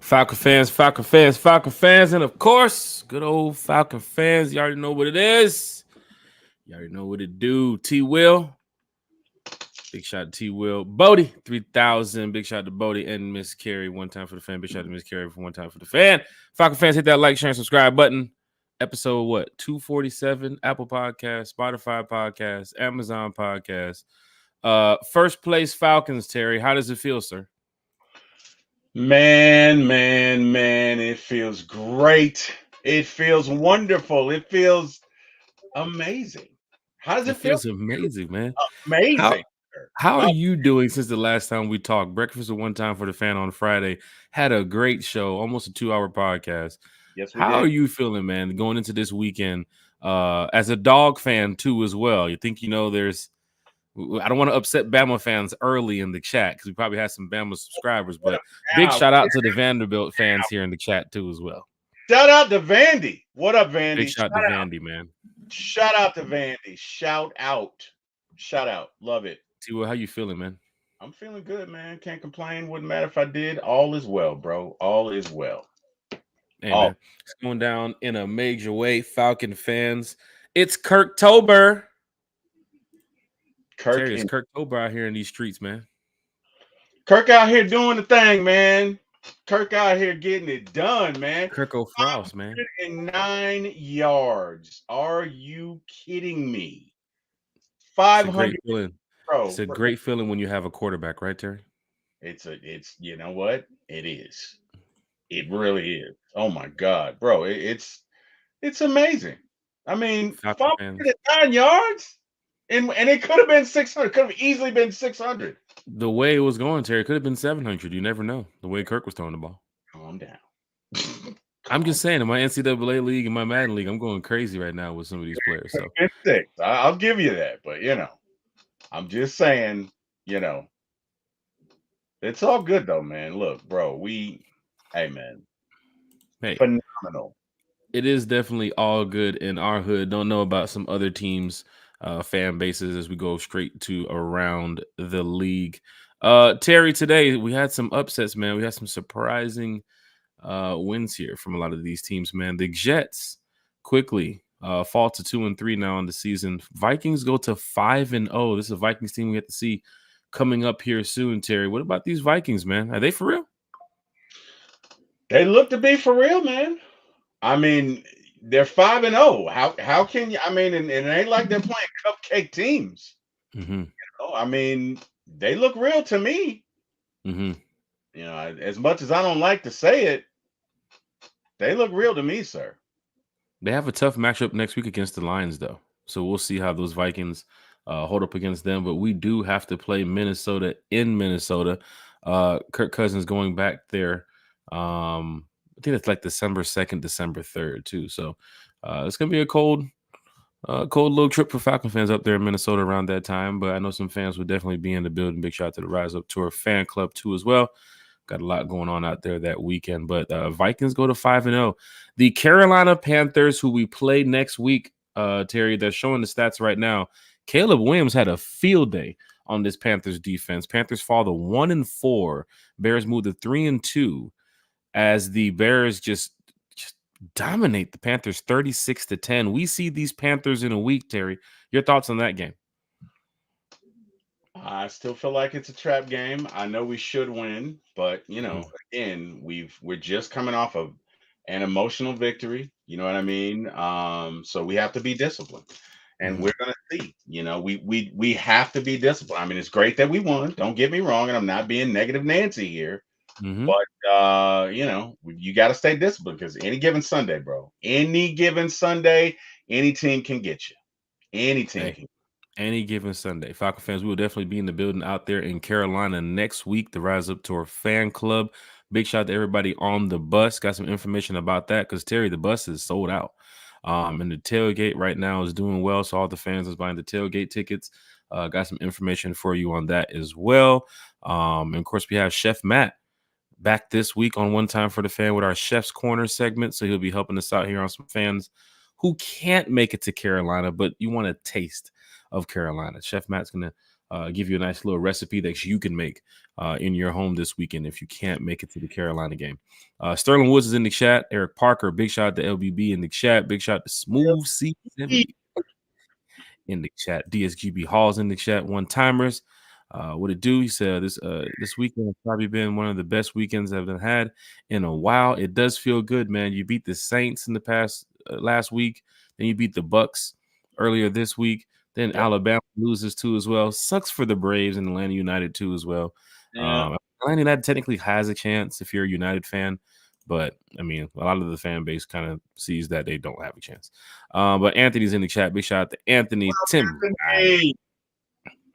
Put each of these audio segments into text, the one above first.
Falcon fans, and of course, good old Falcon fans. You already know what it is. You already know what it do. T Will, big shout out to T Will. Bodie, 3,000. Big shout out to Bodie and Miss Carrie. One time for the fan. Big shout out to Miss Carrie for one time for the fan. Falcon fans, hit that like, share, and subscribe button. Episode what? 247. Apple Podcast, Spotify Podcast, Amazon Podcast. First place Falcons, Terry. How does it feel, sir? Man, it feels great. It feels wonderful. It feels amazing. How does it feel? Feels amazing, man. Amazing. How are you doing since the last time we talked? Breakfast at One Time for the Fan on Friday had a great show, almost a 2-hour podcast. Yes, we How did. are you feeling, man, going into this weekend as a dog fan too as well? You think, there's I don't want to upset Bama fans early in the chat because we probably have some Bama subscribers, but big shout out to the Vanderbilt fans here in the chat too as well. Shout out to Vandy. What up, Vandy? Big shout out to Vandy, man. Shout out to Vandy. Shout out. Love it. T-Will, how you feeling, man? I'm feeling good, man. Can't complain. Wouldn't matter if I did. All is well, bro. All is well. Hey, man. It's going down in a major way. Falcon fans, it's Kirktober. Terry, it's Kirktober out here in these streets, man. Kirk out here doing the thing, man. Kirk out here getting it done, man. Kirko Frost, man. 509 yards. Are you kidding me? 500. It's a great feeling when you have a quarterback, right, Terry? It's you know what? It is. It really is. Oh my God, bro. It's amazing. I mean, 509 yards? And it could have been 600. Could have easily been 600. The way it was going, Terry, could have been 700. You never know. The way Kirk was throwing the ball. Calm down. I'm just saying, in my NCAA league and my Madden league, I'm going crazy right now with some of these players. So it's 6. I'll give you that, but I'm just saying, it's all good though, man. Look, bro, hey, phenomenal. It is definitely all good in our hood. Don't know about some other teams. Fan bases as we go straight to around the league. Terry, today we had some upsets, man. We had some surprising wins here from a lot of these teams, man. The Jets quickly fall to 2-3 now on the season. Vikings go to 5-0. This is a Vikings team we have to see coming up here soon, Terry. What about these Vikings, man? Are they for real? They look to be for real, man. I mean, they're 5-0. How can you? I mean, and it ain't like they're playing cupcake teams. Mm-hmm. I mean, they look real to me. Mm-hmm. As much as I don't like to say it, they look real to me, sir. They have a tough matchup next week against the Lions, though. So we'll see how those Vikings hold up against them. But we do have to play Minnesota in Minnesota. Kirk Cousins going back there. I think it's like December 2nd, December 3rd, too. So it's going to be a cold little trip for Falcon fans up there in Minnesota around that time. But I know some fans will definitely be in the building. Big shout out to the Rise Up Tour fan club, too, as well. Got a lot going on out there that weekend. But Vikings go to 5-0. The Carolina Panthers, who we play next week, Terry, they're showing the stats right now. Caleb Williams had a field day on this Panthers defense. Panthers fall to 1-4. Bears move to 3-2. As the Bears just dominate the Panthers 36-10. We see these Panthers in a week, Terry. Your thoughts on that game? I still feel like it's a trap game. I know we should win, but again, we're just coming off of an emotional victory. You know what I mean? So we have to be disciplined. And we're gonna see. We have to be disciplined. I mean, it's great that we won. Don't get me wrong, and I'm not being negative Nancy here. Mm-hmm. But you got to stay disciplined because any given Sunday, bro, any given Sunday, any team can get you. Any team can. Any given Sunday. Falcon fans, we will definitely be in the building out there in Carolina next week. The Rise Up Tour fan club. Big shout out to everybody on the bus. Got some information about that because Terry, the bus is sold out. And the tailgate right now is doing well. So all the fans is buying the tailgate tickets. Got some information for you on that as well. And of course, we have Chef Matt back this week on One Time for the Fan with our Chef's Corner segment. So he'll be helping us out here on some fans who can't make it to Carolina, but you want a taste of Carolina. Chef Matt's going to give you a nice little recipe that you can make in your home this weekend if you can't make it to the Carolina game. Sterling Woods is in the chat. Eric Parker, big shout out to LBB in the chat. Big shout out to Smooth C70 in the chat. DSGB Hall's in the chat. One timers. What it do? He said this weekend has probably been one of the best weekends I've had in a while. It does feel good, man. You beat the Saints in the past last week, then you beat the Bucks earlier this week. Then Alabama loses too as well. Sucks for the Braves and Atlanta United too as well. Yeah. Atlanta United technically has a chance if you're a United fan, but I mean, a lot of the fan base kind of sees that they don't have a chance. But Anthony's in the chat. Big shout out to Anthony. Tim Riley.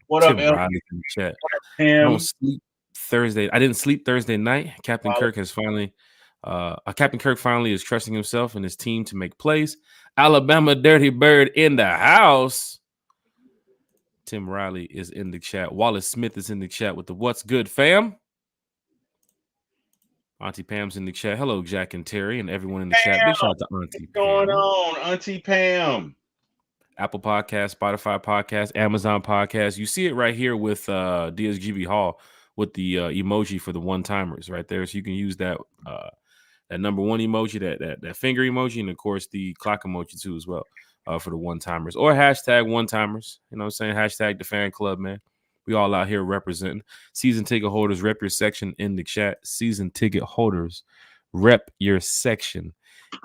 What Tim up, LP? Riley in the chat. I Tim? don't sleep Thursday. I didn't sleep Thursday night. Captain Kirk has finally Captain Kirk finally is trusting himself and his team to make plays. Alabama Dirty Bird in the house. Tim Riley is in the chat. Wallace Smith is in the chat with the what's good, fam. Auntie Pam's in the chat. Hello, Jack and Terry and everyone in the chat. Big shout out to Auntie What's going on, Auntie Pam? Apple Podcast, Spotify Podcast, Amazon Podcast. You see it right here with DSGB Hall with the emoji for the one-timers right there. So you can use that that number one emoji, that finger emoji, and of course the clock emoji too as well for the one-timers. Or hashtag one-timers. You know what I'm saying? Hashtag the fan club, man. We all out here representing. Season ticket holders, rep your section in the chat. Season ticket holders, rep your section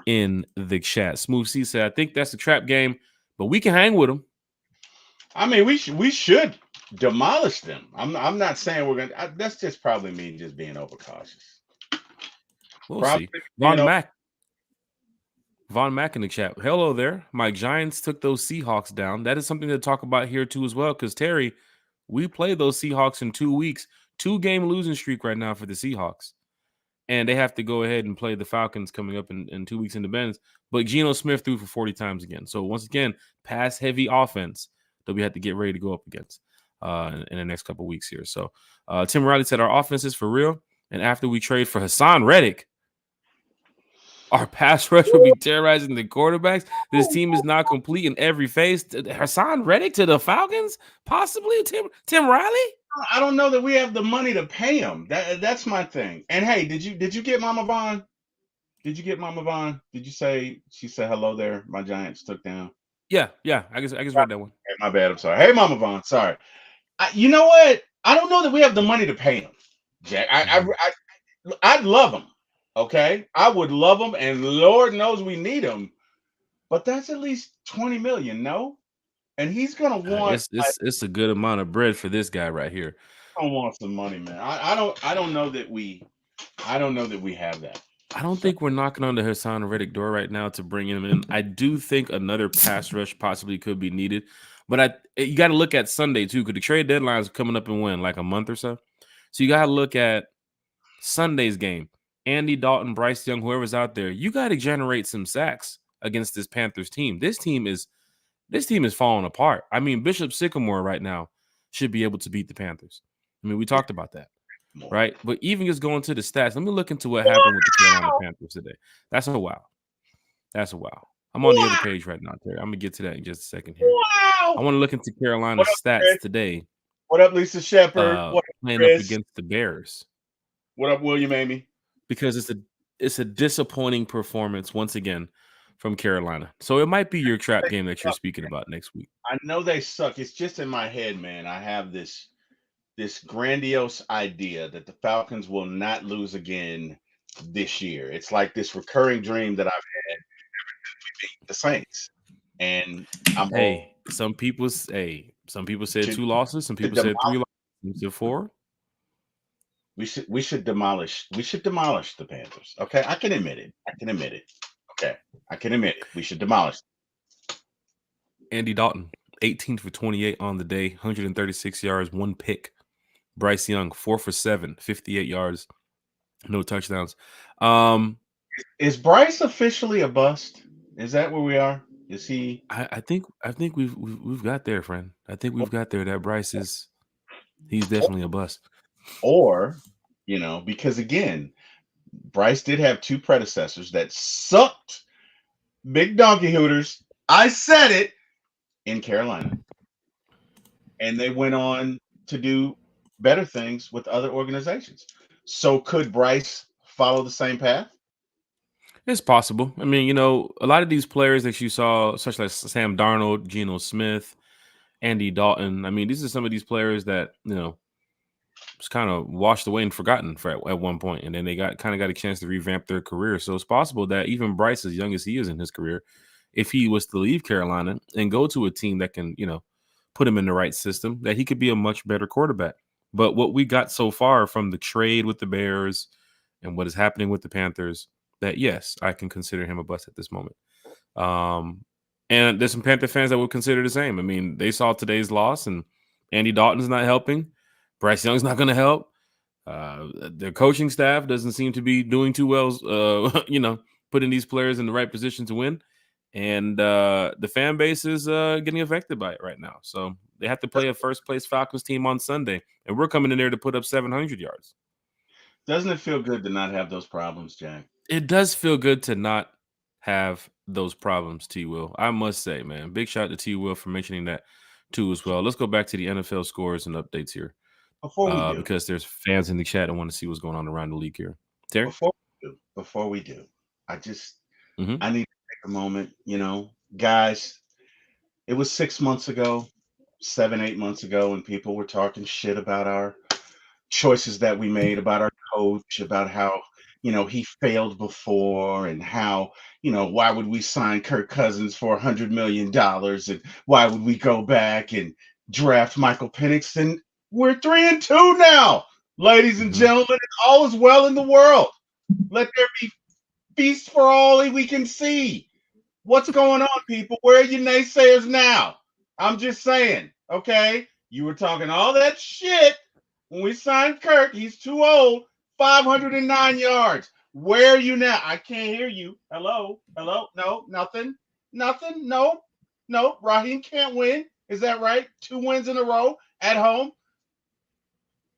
in the chat. Smooth C said, I think that's a trap game, but we can hang with them. I mean, we should demolish them. I'm not saying we're gonna. That's just probably me just being overcautious. We'll see. Von Mack in the chat. Hello there. My Giants took those Seahawks down. That is something to talk about here too as well. Because Terry, we play those Seahawks in 2 weeks. 2-game losing streak right now for the Seahawks. And they have to go ahead and play the Falcons coming up in 2 weeks in the Benz. But Geno Smith threw for 40 times again. So once again, pass-heavy offense that we have to get ready to go up against in the next couple of weeks here. So Tim Riley said our offense is for real. And after we trade for Hassan Reddick, our pass rush will be terrorizing the quarterbacks. This team is not complete in every phase. Hassan Reddick to the Falcons? Possibly Tim Riley? I don't know that we have the money to pay him. That's my thing. And hey, did you get Mama Vaughn? Did you get Mama Vaughn? Did you say she said hello there? My Giants took down. Yeah. I guess read that one. Hey, my bad. I'm sorry. Hey, Mama Vaughn. Sorry. You know what? I don't know that we have the money to pay him, Jack. I'd love him. Okay, I would love him, and Lord knows we need him. But that's at least $20 million, no? And he's gonna want. It's a good amount of bread for this guy right here. I want some money, man. I don't know that we have that. I don't think we're knocking on the Hassan Reddick door right now to bring him in. I do think another pass rush possibly could be needed, but you got to look at Sunday too, because the trade deadline is coming up in like a month or so. So you got to look at Sunday's game. Andy Dalton, Bryce Young, whoever's out there, you got to generate some sacks against this Panthers team. This team is falling apart. I mean, Bishop Sycamore right now should be able to beat the Panthers. I mean, we talked about that, right? But even just going to the stats, let me look into what happened with the Carolina Panthers today. That's a wow. I'm on the other page right now, Terry. I'm going to get to that in just a second here. Wow. I want to look into Carolina's stats today. What up, Lisa Shepard? Playing up against the Bears. What up, William Amy? Because it's a disappointing performance once again from Carolina. So it might be your trap game that you're speaking about next week. I know they suck. It's just in my head, man. I have this grandiose idea that the Falcons will not lose again this year. It's like this recurring dream that I've had ever since we beat the Saints. And some people said 2 losses, some people said 3 losses, some said 4. We should demolish the Panthers. Okay, I can admit it. Okay, I can admit it. We should demolish them. Andy Dalton, 18 for 28 on the day, 136 yards, 1 pick. Bryce Young, 4 for 7, 58 yards, no touchdowns. Is Bryce officially a bust? Is that where we are? Is he? I think we've got there, friend. I think we've got there. That Bryce he's definitely a bust. Or, because again, Bryce did have 2 predecessors that sucked big donkey hooters. I said it in Carolina. and they went on to do better things with other organizations. So could Bryce follow the same path? It's possible. I mean, a lot of these players that you saw, such as Sam Darnold, Geno Smith, Andy Dalton. I mean, these are some of these players that was kind of washed away and forgotten at one point, and then they got a chance to revamp their career. So it's possible that even Bryce, as young as he is in his career, if he was to leave Carolina and go to a team that can, put him in the right system, that he could be a much better quarterback. But what we got so far from the trade with the Bears and what is happening with the Panthers, that yes, I can consider him a bust at this moment. And there's some Panther fans that would consider the same. I mean, they saw today's loss, and Andy Dalton's not helping. Bryce Young's not going to help. Their coaching staff doesn't seem to be doing too well, putting these players in the right position to win. And the fan base is getting affected by it right now. So they have to play a first-place Falcons team on Sunday, and we're coming in there to put up 700 yards. Doesn't it feel good to not have those problems, Jack? It does feel good to not have those problems, T. Will. I must say, man, big shout out to T. Will for mentioning that too as well. Let's go back to the NFL scores and updates here, because there's fans in the chat that want to see what's going on around the league here. Terry? Before we do, I need to take a moment. Guys, it was 6 months ago, 7, 8 months ago, and people were talking shit about our choices that we made, about our coach, about how he failed before, and how why would we sign Kirk Cousins for $100 million, and why would we go back and draft Michael Penix? And we're 3-2 now, ladies and gentlemen. All is well in the world. Let there be feast for all we can see. What's going on, people? Where are you naysayers now? I'm just saying, okay? You were talking all that shit when we signed Kirk. He's too old. 509 yards. Where are you now? I can't hear you. Hello? Hello? No, nothing. Nothing. No. No. Raheem can't win. Is that right? 2 wins in a row at home.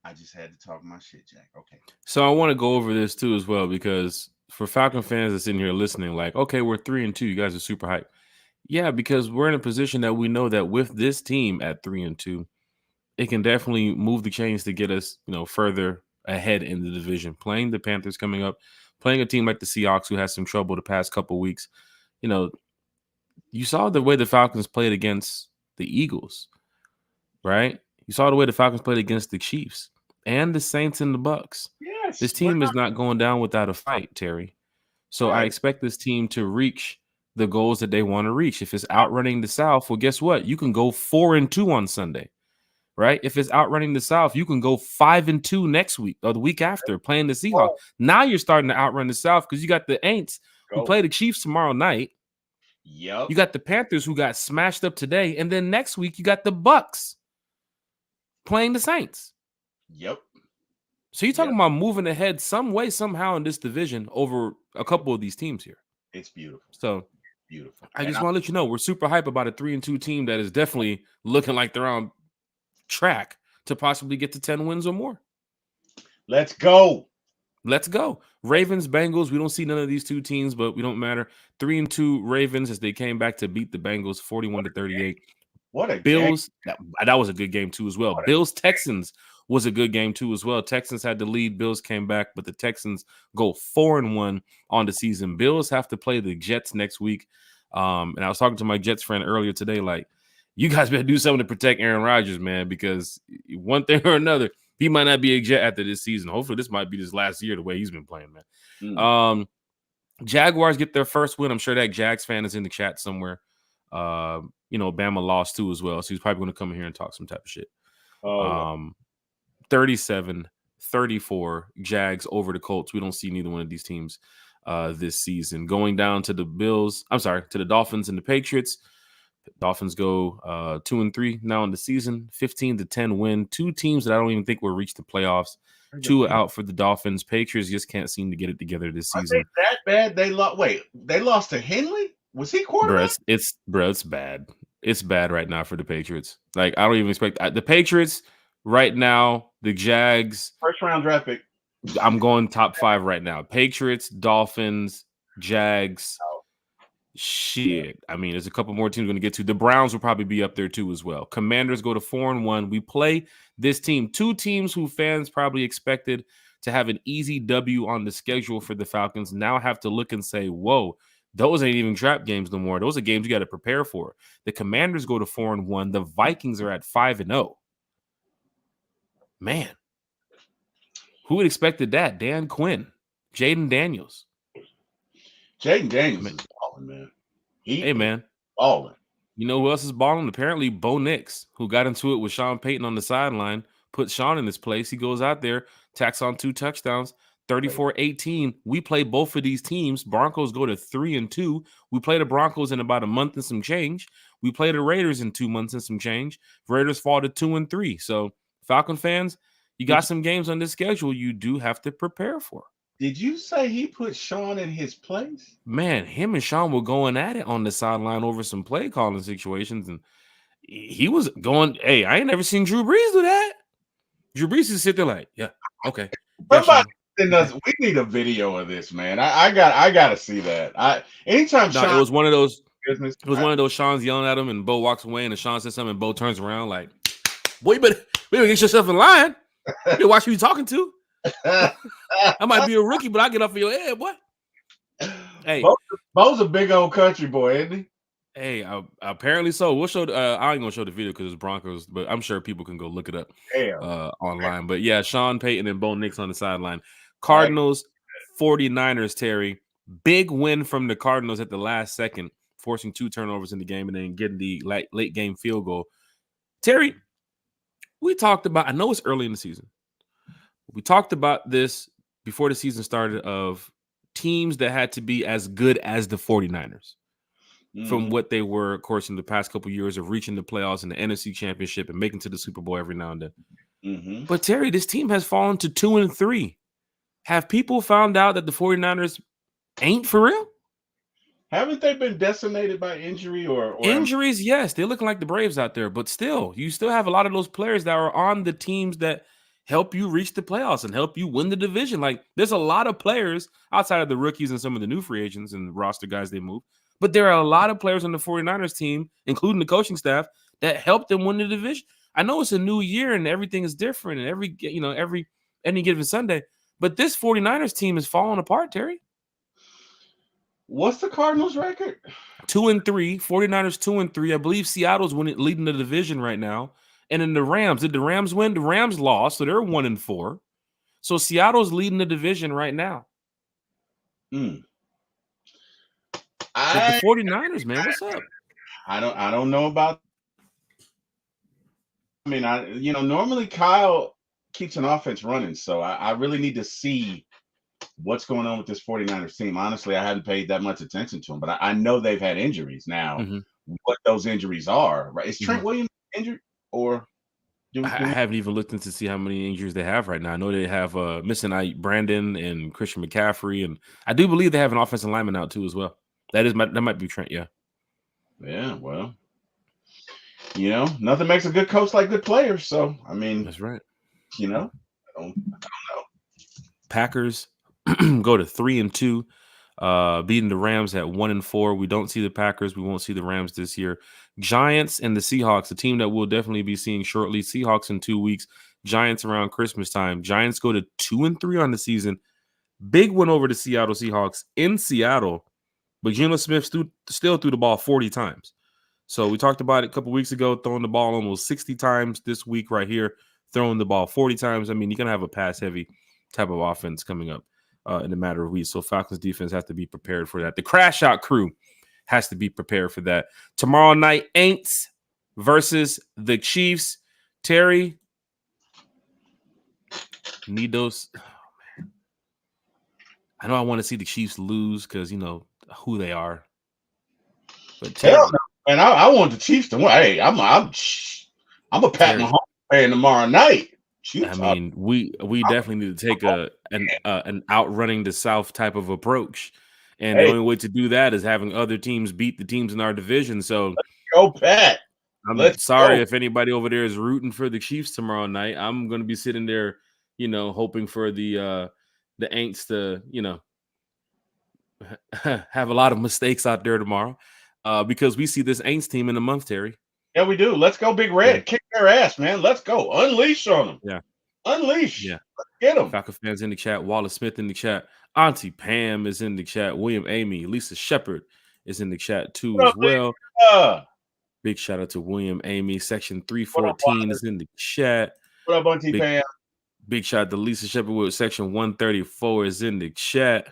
I just had to talk my shit, Jack. Okay. So I want to go over this too as well, because for Falcon fans that's in here listening, like, okay, we're 3-2. You guys are super hyped. Yeah, because we're in a position that we know that with this team at 3-2, it can definitely move the chains to get us, further ahead in the division. Playing the Panthers coming up, playing a team like the Seahawks, who has some trouble the past couple of weeks. You saw the way the Falcons played against the Eagles, right? You saw the way the Falcons played against the Chiefs and the Saints and the Bucks. Yes. This team is not going down without a fight, Terry. So I expect this team to reach the goals that they want to reach. If it's outrunning the South, well, guess what? You can go 4-2 on Sunday, right? If it's outrunning the South, you can go 5-2 next week or the week after playing the Seahawks. Now you're starting to outrun the South because you got the Aints who play the Chiefs tomorrow night. Yep. You got the Panthers who got smashed up today, and then next week you got the Bucks playing the Saints. Yep. So you're talking about moving ahead some way, somehow in this division over a couple of these teams here. It's beautiful. So beautiful. I just want to let you know we're super hype about a 3-2 team that is definitely looking like they're on track to possibly get to 10 wins or more. Let's go. Let's go. Ravens, Bengals. We don't see none of these two teams, but we don't matter. 3-2 Ravens as they came back to beat the Bengals 41-38. What a Bills. That was a good game too as well. Bills, Texans was a good game too as well. Texans had the lead. Bills came back, but the Texans go 4-1 on the season. Bills have to play the Jets next week. And I was talking to my Jets friend earlier today, like, you guys better do something to protect Aaron Rodgers, man, because one thing or another, he might not be a Jet after this season. Hopefully this might be his last year the way he's been playing, man. Jaguars get their first win. I'm sure that Jags fan is in the chat somewhere. Bama lost too as well. So he's probably going to come in here and talk some type of shit. 37-34 Jags over the Colts. We don't see neither one of these teams this season. Going down to the to the Dolphins and the Patriots. Dolphins go 2-3 now in the season, 15-10 win. Two teams that I don't even think will reach the playoffs. Two out for the Dolphins. Patriots just can't seem to get it together this season. That bad? They lost to Henley? Was he quarterback? It's bad. It's bad right now for the Patriots. Like, I don't even expect the Patriots right now. The Jags, first round draft pick. I'm going top 5 right now. Patriots, Dolphins, Jags. Shit. I mean, there's a couple more teams going to get to. The Browns will probably be up there too as well. Commanders go to 4-1. We play this team. Two teams who fans probably expected to have an easy W on the schedule for the Falcons now have to look and say, whoa, those ain't even trap games no more. Those are games you got to prepare for. The Commanders go to 4-1. The Vikings are at 5-0. Man, who would expected that? Dan Quinn, Jaden Daniels. Jaden Daniels is balling, man. Hey, man. Balling. You know who else is balling? Apparently, Bo Nix, who got into it with Sean Payton on the sideline, put Sean in his place. He goes out there, tacks on 2 touchdowns, 34-18. We play both of these teams. Broncos go to 3-2. We play the Broncos in about a month and some change. We play the Raiders in 2 months and some change. Raiders fall to 2-3. So, Falcon fans, you got some games on this schedule you do have to prepare for. Did you say he put Sean in his place? Man, him and Sean were going at it on the sideline over some play calling situations, and he was going, hey, I ain't never seen Drew Brees do that. Drew Brees is sit there like, yeah, okay. Somebody we need a video of this, man. I gotta see that. Anytime no, Sean, it was one of those. Business, it was one of those. Sean's yelling at him, and Bo walks away, and Sean says something, and Bo turns around like, boy, you better get yourself in line. You better watch who you talking to. I might be a rookie, but I get up for your head, boy. Hey, Bo's a big old country boy, isn't he? Hey, apparently so. We'll show. I ain't gonna show the video because it's Broncos, but I'm sure people can go look it up online. But yeah, Sean Payton and Bo Nix on the sideline. Cardinals, 49ers. Terry, big win from the Cardinals at the last second, forcing 2 turnovers in the game and then getting the late game field goal. Terry, we talked about. I know it's early in the season. We talked about this before the season started of teams that had to be as good as the 49ers. From what they were, of course, in the past couple of years of reaching the playoffs and the NFC Championship and making to the Super Bowl every now and then. But Terry, this team has fallen to 2-3. Have people found out that the 49ers ain't for real? Haven't they been decimated by injury or injuries? Yes, they're looking like the Braves out there, but still, you still have a lot of those players that are on the teams that help you reach the playoffs and help you win the division. Like, there's a lot of players outside of the rookies and some of the new free agents and roster guys they move. But there are a lot of players on the 49ers team, including the coaching staff, that helped them win the division. I know it's a new year and everything is different and any given Sunday, but this 49ers team is falling apart, Terry. What's the Cardinals record? 2-3. 49ers 2-3. I believe Seattle's leading the division right now. And then the Rams, did the Rams win? The Rams lost, so they're 1-4. So Seattle's leading the division right now. The 49ers, man, what's up? I don't know about. I mean, normally Kyle keeps an offense running, so I really need to see what's going on with this 49ers team. Honestly, I hadn't paid that much attention to them, but I know they've had injuries. Now, what those injuries are, right? Is Trent Williams injured, or I haven't even looked into see how many injuries they have right now. I know they have missing Brandon and Christian McCaffrey, and I do believe they have an offensive lineman out too as well. That might be Trent, yeah. Yeah, well, nothing makes a good coach like good players. So, I mean, that's right. I don't know. Packers go to 3-2, beating the Rams at 1-4. We don't see the Packers. We won't see the Rams this year. Giants and the Seahawks, a team that we'll definitely be seeing shortly. Seahawks in 2 weeks. Giants around Christmas time. Giants go to 2-3 on the season. Big win over the Seattle Seahawks in Seattle. But Geno Smith still threw the ball 40 times. So we talked about it a couple weeks ago, throwing the ball almost 60 times this week right here, throwing the ball 40 times. I mean, you're going to have a pass-heavy type of offense coming up in a matter of weeks. So Falcons defense has to be prepared for that. The crash out crew has to be prepared for that. Tomorrow night, Aints versus the Chiefs. Terry, need those. Oh, man. I know I want to see the Chiefs lose because, who they are. But Terry, hell no, man, I want the Chiefs to win. Hey, I'm a Pat Mahomes fan tomorrow night. I mean, we definitely need to take an outrunning the South type of approach, and the only way to do that is having other teams beat the teams in our division. So, go Pat. I'm sorry if anybody over there is rooting for the Chiefs tomorrow night. I'm going to be sitting there, hoping for the Aints to, have a lot of mistakes out there tomorrow because we see this Aints team in a month, Terry. Yeah, we do. Let's go, Big Yeah, Red. Kick their ass, man. Let's go. Unleash on them. yeah, Unleash. yeah. Let's get them. Falcon fans in the chat. Wallace Smith in the chat. Auntie Pam is in the chat. William Amy. Lisa Shepard is in the chat too What as up, well. Lisa? Big shout out to William Amy. Section What up, 314 Wallace? is in the chat. What up, Auntie Big Pam? big shout out to Lisa Shepard with section 134 is in the chat.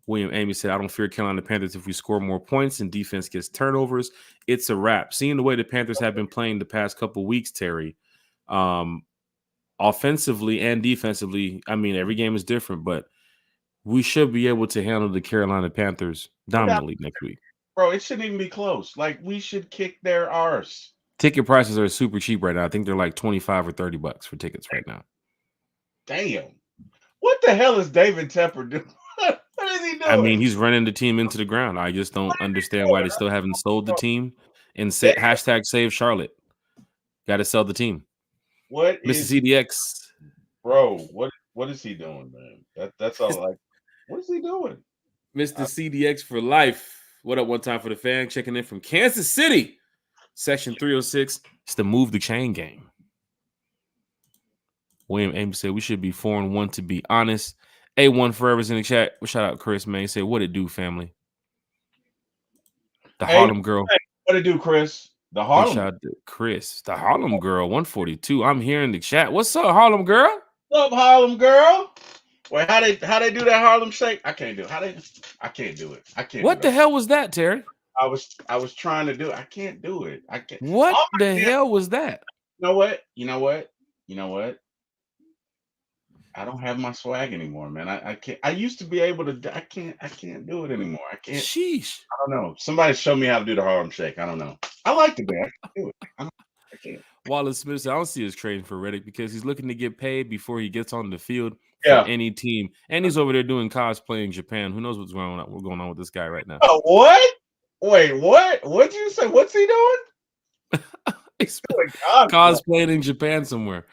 William Amy said, I don't fear Carolina Panthers if we score more points and defense gets turnovers. It's a wrap. Seeing the way the Panthers have been playing the past couple weeks, Terry, offensively and defensively, I mean, every game is different, but we should be able to handle the Carolina Panthers dominantly next week. Bro, it shouldn't even be close. Like, we should kick their arse. Ticket prices are super cheap right now. I think they're like 25 or 30 bucks for tickets right now. Damn. What the hell is David Tepper doing? What is he doing? I mean, he's running the team into the ground. I just don't understand why they still haven't sold the team and say hashtag save Charlotte. Got to sell the team. What Mr. is CDX? Bro, what is he doing, man? That's all. Like, what is he doing? Mr. CDX for life. What up? One time for the fan checking in from Kansas City, section 306. It's the move the chain game. William Ames said we should be 4-1 to be honest. A1 Forever's in the chat. Shout out Chris, man. He said, what it do, family? The Harlem girl. What it do, Chris? The Harlem. Shout out to Chris. The Harlem girl, 142. I'm here in the chat. What's up, Harlem girl? What's up, Harlem girl? Wait, how they do that Harlem shake? I can't do it. I can't do it. I can't. What the hell was that, Terry? I was trying to do it. I can't do it. I can't. What the hell was that? You know what? You know what? You know what? I don't have my swag anymore, man. I can't. I used to be able to. I can't do it anymore. I can't. Sheesh. I don't know. Somebody show me how to do the Harlem shake. I don't know. I like the dance. I can do it. I can't. Wallace Smith said, I don't see his trading for Reddick because he's looking to get paid before he gets on the field for any team. And he's over there doing cosplay in Japan. Who knows what's going on with this guy right now? Oh, what? Wait, what? What'd you say? What's he doing? He's cosplaying in Japan somewhere.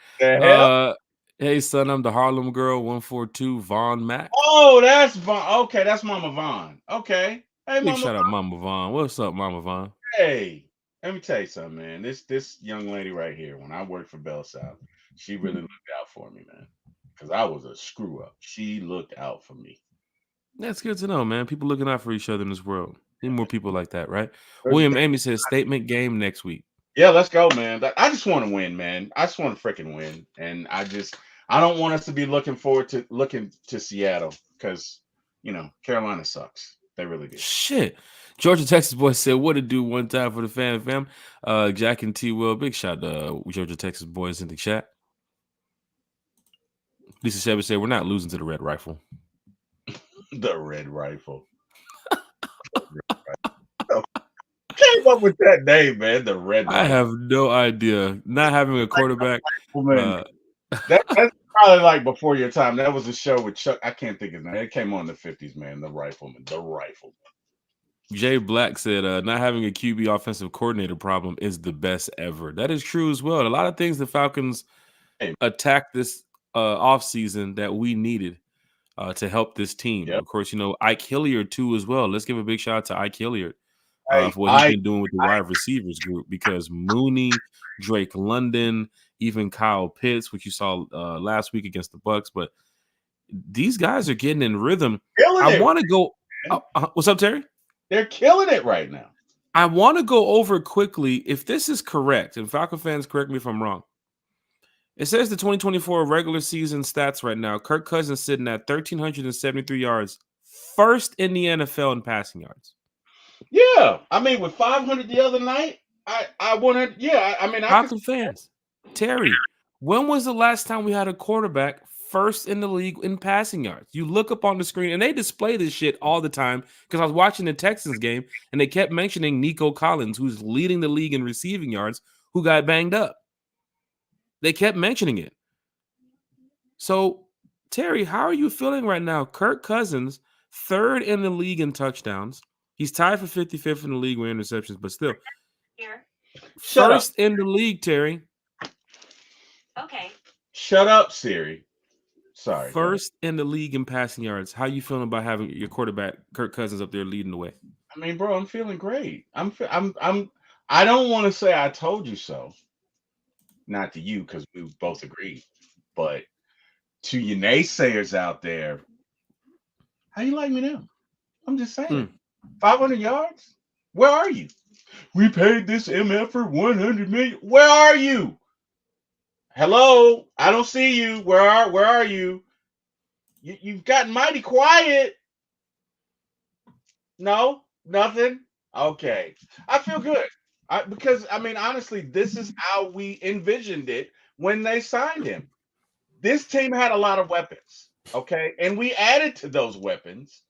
Hey, son, I'm the Harlem girl, 142, Vaughn Mac. Oh, that's Vaughn. Okay, that's Mama Vaughn. Okay. Hey, Mama. Shout out Mama Vaughn. What's up, Mama Vaughn? Hey, let me tell you something, man. This young lady right here, when I worked for Bell South, she really looked out for me, man. Because I was a screw up. She looked out for me. That's good to know, man. People looking out for each other in this world. Need more people like that, right? William Amy says statement game next week. Yeah, let's go, man. I just want to win, man. I just want to freaking win. And I don't want us to be looking to Seattle because, Carolina sucks. They really do. Shit. Georgia Texas boy said, what it do one time for the fam. Jack and T. Will, big shout to Georgia Texas boys in the chat. Lisa Shepard said, we're not losing to the Red Rifle. The Red Rifle. Came up with that name, man. The Red Rifle. I have no idea. Not having a quarterback. That's probably like before your time. That was a show with Chuck. I can't think of his name. It came on in the 50s, man. The Rifleman. The Rifleman. Jay Black said, not having a QB offensive coordinator problem is the best ever. That is true as well. A lot of things the Falcons attacked this offseason that we needed to help this team. Yep. Of course, Ike Hilliard too as well. Let's give a big shout out to Ike Hilliard for what he's been doing with the wide receivers group, because Mooney, Drake London, even Kyle Pitts, which you saw last week against the Bucks, but these guys are getting in rhythm. I want to go. What's up, Terry? They're killing it right now. I want to go over quickly if this is correct, and Falcon fans, correct me if I'm wrong. It says the 2024 regular season stats right now. Kirk Cousins sitting at 1,373 yards, first in the NFL in passing yards. Yeah, I mean, with 500 the other night, I wanted. Yeah, I mean, Falcon fans, Terry, when was the last time we had a quarterback first in the league in passing yards? You look up on the screen, and they display this shit all the time because I was watching the Texans game, and they kept mentioning Nico Collins, who's leading the league in receiving yards, who got banged up. They kept mentioning it. So, Terry, how are you feeling right now? Kirk Cousins, third in the league in touchdowns. He's tied for 55th in the league with interceptions, but still. First in the league, Terry. Okay. Shut up, Siri. Sorry, go ahead. First in the league in passing yards. How you feeling about having your quarterback Kirk Cousins up there leading the way? I mean, bro, I'm feeling great. I'm. I don't want to say I told you so. Not to you because we both agree, but to you naysayers out there, how you like me now? I'm just saying. Mm. 500 yards? Where are you? We paid this MF for 100 million. Where are you? Hello? I don't see you. Where are you? You've gotten mighty quiet. No, nothing. Okay, I feel good. Because I mean, honestly, this is how we envisioned it when they signed him. This team had a lot of weapons, okay, and we added to those weapons,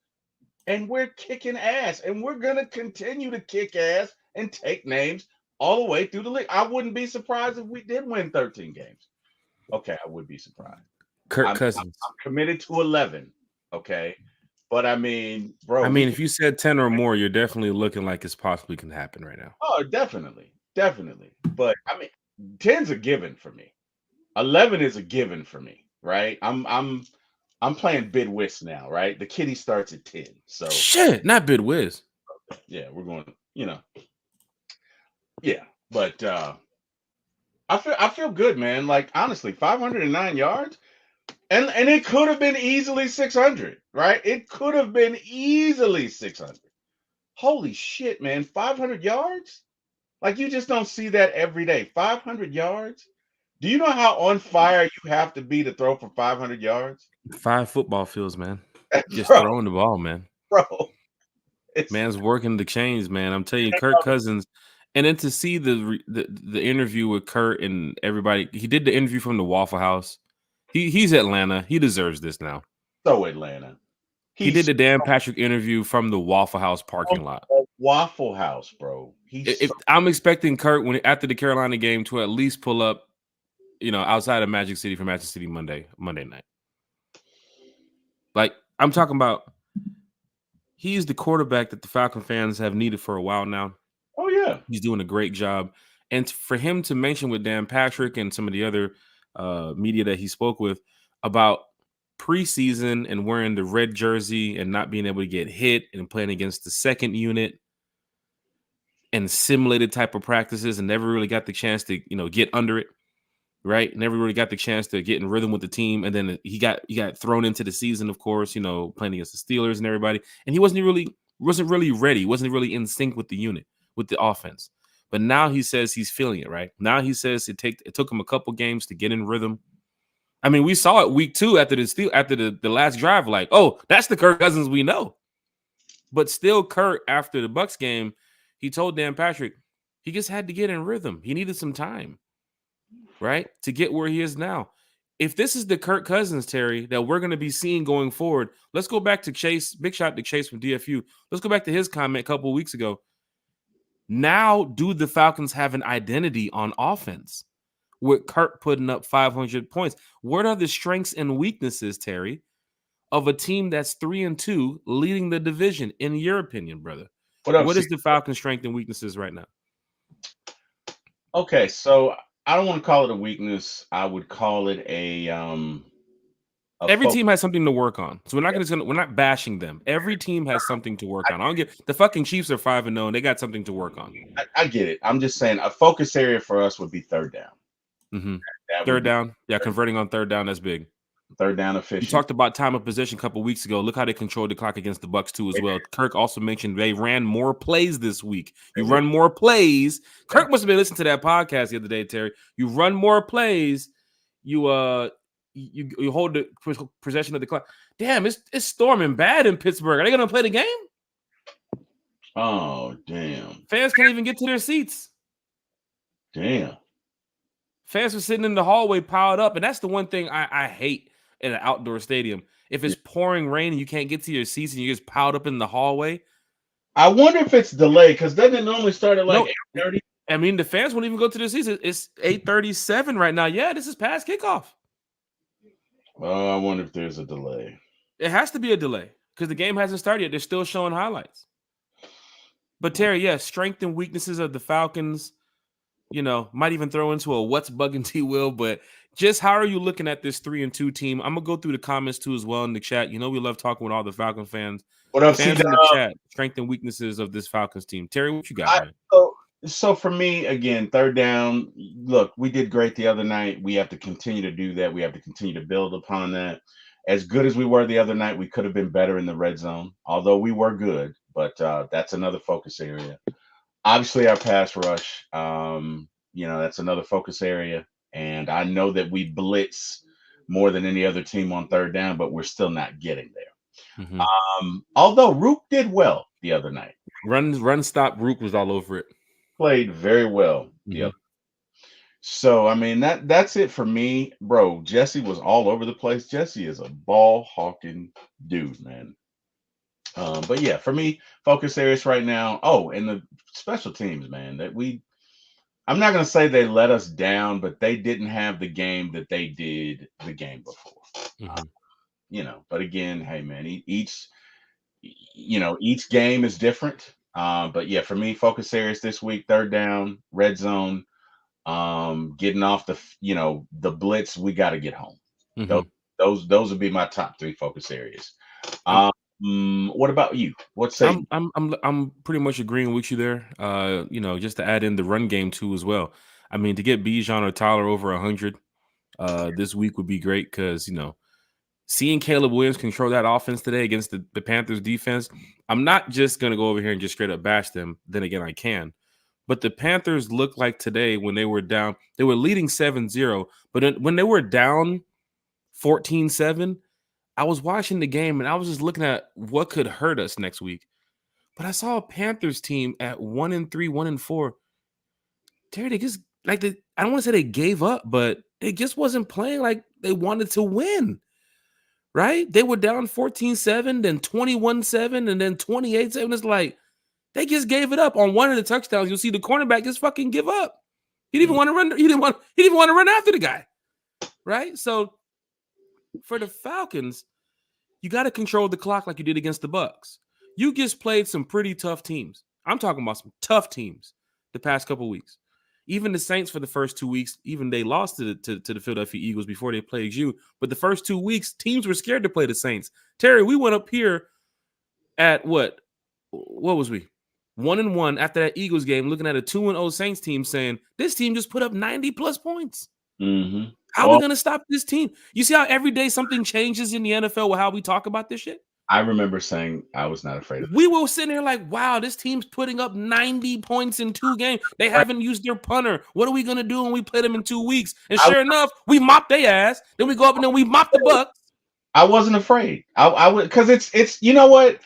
and we're kicking ass, and we're gonna continue to kick ass and take names all the way through the league. I wouldn't be surprised if we did win 13 games. Okay, I would be surprised. Kirk I'm Cousins. committed to 11. Okay, but I mean, I bro, we mean, can. if you said 10 or more, you're definitely looking like it's possibly can happen right now. Oh, definitely, definitely. But I mean, 10's a given for me. 11 is a given for me, right? I'm playing bid whist now, right? The kitty starts at 10. So Shit, not bid whiz. yeah, we're going, yeah. But I feel good, man. Like honestly, 509 yards. And it could have been easily 600, right? It could have been easily 600. Holy shit, man. 500 yards? Like you just don't see that every day. 500 yards? Do you know how on fire you have to be to throw for 500 yards? 5 football fields, man. Just bro, throwing the ball, man. bro. It's Man's working the chains, man. I'm telling you, Kirk Cousins. And then to see the interview with Kurt and everybody, he did the interview from the Waffle House. He's Atlanta. He deserves this now. so Atlanta. He did He's the Dan Patrick interview from the Waffle House parking lot. a Waffle House, bro. If I'm expecting Kurt when after the Carolina game to at least pull up, outside of Magic City for Magic City Monday night. Like I'm talking about, he's the quarterback that the Falcon fans have needed for a while now. Oh yeah. He's doing a great job. And for him to mention with Dan Patrick and some of the other media that he spoke with about preseason and wearing the red jersey and not being able to get hit and playing against the second unit and simulated type of practices and never really got the chance to, get under it, right? Never really got the chance to get in rhythm with the team. And then he got thrown into the season, of course, playing against the Steelers and everybody. And he wasn't really ready, wasn't really in sync with the unit, with the offense. But now he says he's feeling it, right? Now he says it took him a couple games to get in rhythm. I mean, we saw it week 2 after the last drive, like, oh, that's the Kirk Cousins we know. But still, Kirk, after the Bucs game, he told Dan Patrick he just had to get in rhythm. He needed some time, right, to get where he is now. If this is the Kirk Cousins, Terry, that we're going to be seeing going forward, let's go back to Chase. Big shout to Chase from DFU. Let's go back to his comment a couple of weeks ago. Now, do the Falcons have an identity on offense with Kirk putting up 500 points? What are the strengths and weaknesses, Terry, of a team that's 3-2 leading the division, in your opinion, brother? What is the Falcons' strength and weaknesses right now? Okay, so I don't want to call it a weakness. I would call it a Every team has something to work on. So we're not bashing them. Every team has something to work on. I don't get the fucking Chiefs are 5-0 and they got something to work on. I get it. I'm just saying a focus area for us would be third down. Mm-hmm. Third down. Yeah, converting on third down, that's big. Third down efficient. We talked about time of possession a couple of weeks ago. Look how they controlled the clock against the Bucs too as well. Kirk also mentioned they ran more plays this week. You run more plays. Kirk must have been listening to that podcast the other day, Terry. You run more plays. You hold the possession of the clock. Damn, it's storming bad in Pittsburgh. Are they going to play the game? Oh, damn. Fans can't even get to their seats. Damn. Fans are sitting in the hallway piled up, and that's the one thing I hate in an outdoor stadium. If it's pouring rain and you can't get to your seats and you're just piled up in the hallway. I wonder if it's delayed, because doesn't it normally start at like 8:30? I mean, the fans won't even go to their seats. It's 8:37 right now. Yeah, this is past kickoff. Oh, I wonder if there's a delay. It has to be a delay because the game hasn't started yet. They're still showing highlights. But Terry, yes, strength and weaknesses of the Falcons, might even throw into a what's bugging T. Will, but Just how are you looking at this 3-2 team? I'm gonna go through the comments too as well in the chat. You know, we love talking with all the Falcon fans. What up, C Fans in the Dub? chat, strength and weaknesses of this Falcons team. Terry, what you got, I man? so for me, again, third down. Look, we did great the other night. We have to continue to do that. We have to continue to build upon that. As good as we were the other night, we could have been better in the red zone. Although we were good, but that's another focus area. Obviously, our pass rush. That's another focus area. And I know that we blitz more than any other team on third down, but we're still not getting there. Mm-hmm. Although Rook did well the other night. Run, stop. Rook was all over it. Played very well the Mm-hmm. other. So I mean that's it for me, bro. Jesse was all over the place. Jesse is a ball hawking dude, man. But yeah, for me, focus areas right now. Oh, and the special teams, man. I'm not gonna say they let us down, but they didn't have the game that they did the game before. Mm-hmm. But again, hey man, each game is different. But yeah, for me, focus areas this week: third down, red zone, getting off the blitz. We got to get home. Mm-hmm. Those would be my top three focus areas. I'm, What about you? What say you? I'm pretty much agreeing with you there. Just to add in the run game too as well. I mean, to get Bijan or Tyler over 100 this week would be great because seeing Caleb Williams control that offense today against the Panthers defense, I'm not just going to go over here and just straight up bash them. Then again, I can. But the Panthers looked like today when they were down, they were leading 7-0. But when they were down 14-7, I was watching the game and I was just looking at what could hurt us next week. But I saw a Panthers team at 1-3, 1-4. Terry, they just I don't want to say they gave up, but they just wasn't playing like they wanted to win. Right? They were down 14-7, then 21-7, and then 28-7. It's like they just gave it up on one of the touchdowns. You'll see the cornerback just fucking give up. He didn't even want to run. He didn't want to run after the guy. Right? So for the Falcons, you got to control the clock like you did against the Bucs. You just played some pretty tough teams. I'm talking about some tough teams the past couple weeks. Even the Saints for the first 2 weeks, even they lost to the Philadelphia Eagles before they played you. But the first 2 weeks, teams were scared to play the Saints. Terry, we went up here at what was we? 1-1 after that Eagles game, looking at a 2-0 Saints team saying, this team just put up 90+ points. Mm-hmm. How are we going to stop this team? You see how every day something changes in the NFL with how we talk about this shit? I remember saying I was not afraid of it. We were sitting here like, wow, this team's putting up 90 points in 2 games. They haven't used their punter. What are we going to do when we play them in 2 weeks? And sure enough, we mopped their ass. Then we go up and then we mop the Bucs. I wasn't afraid. I would, because it's you know what?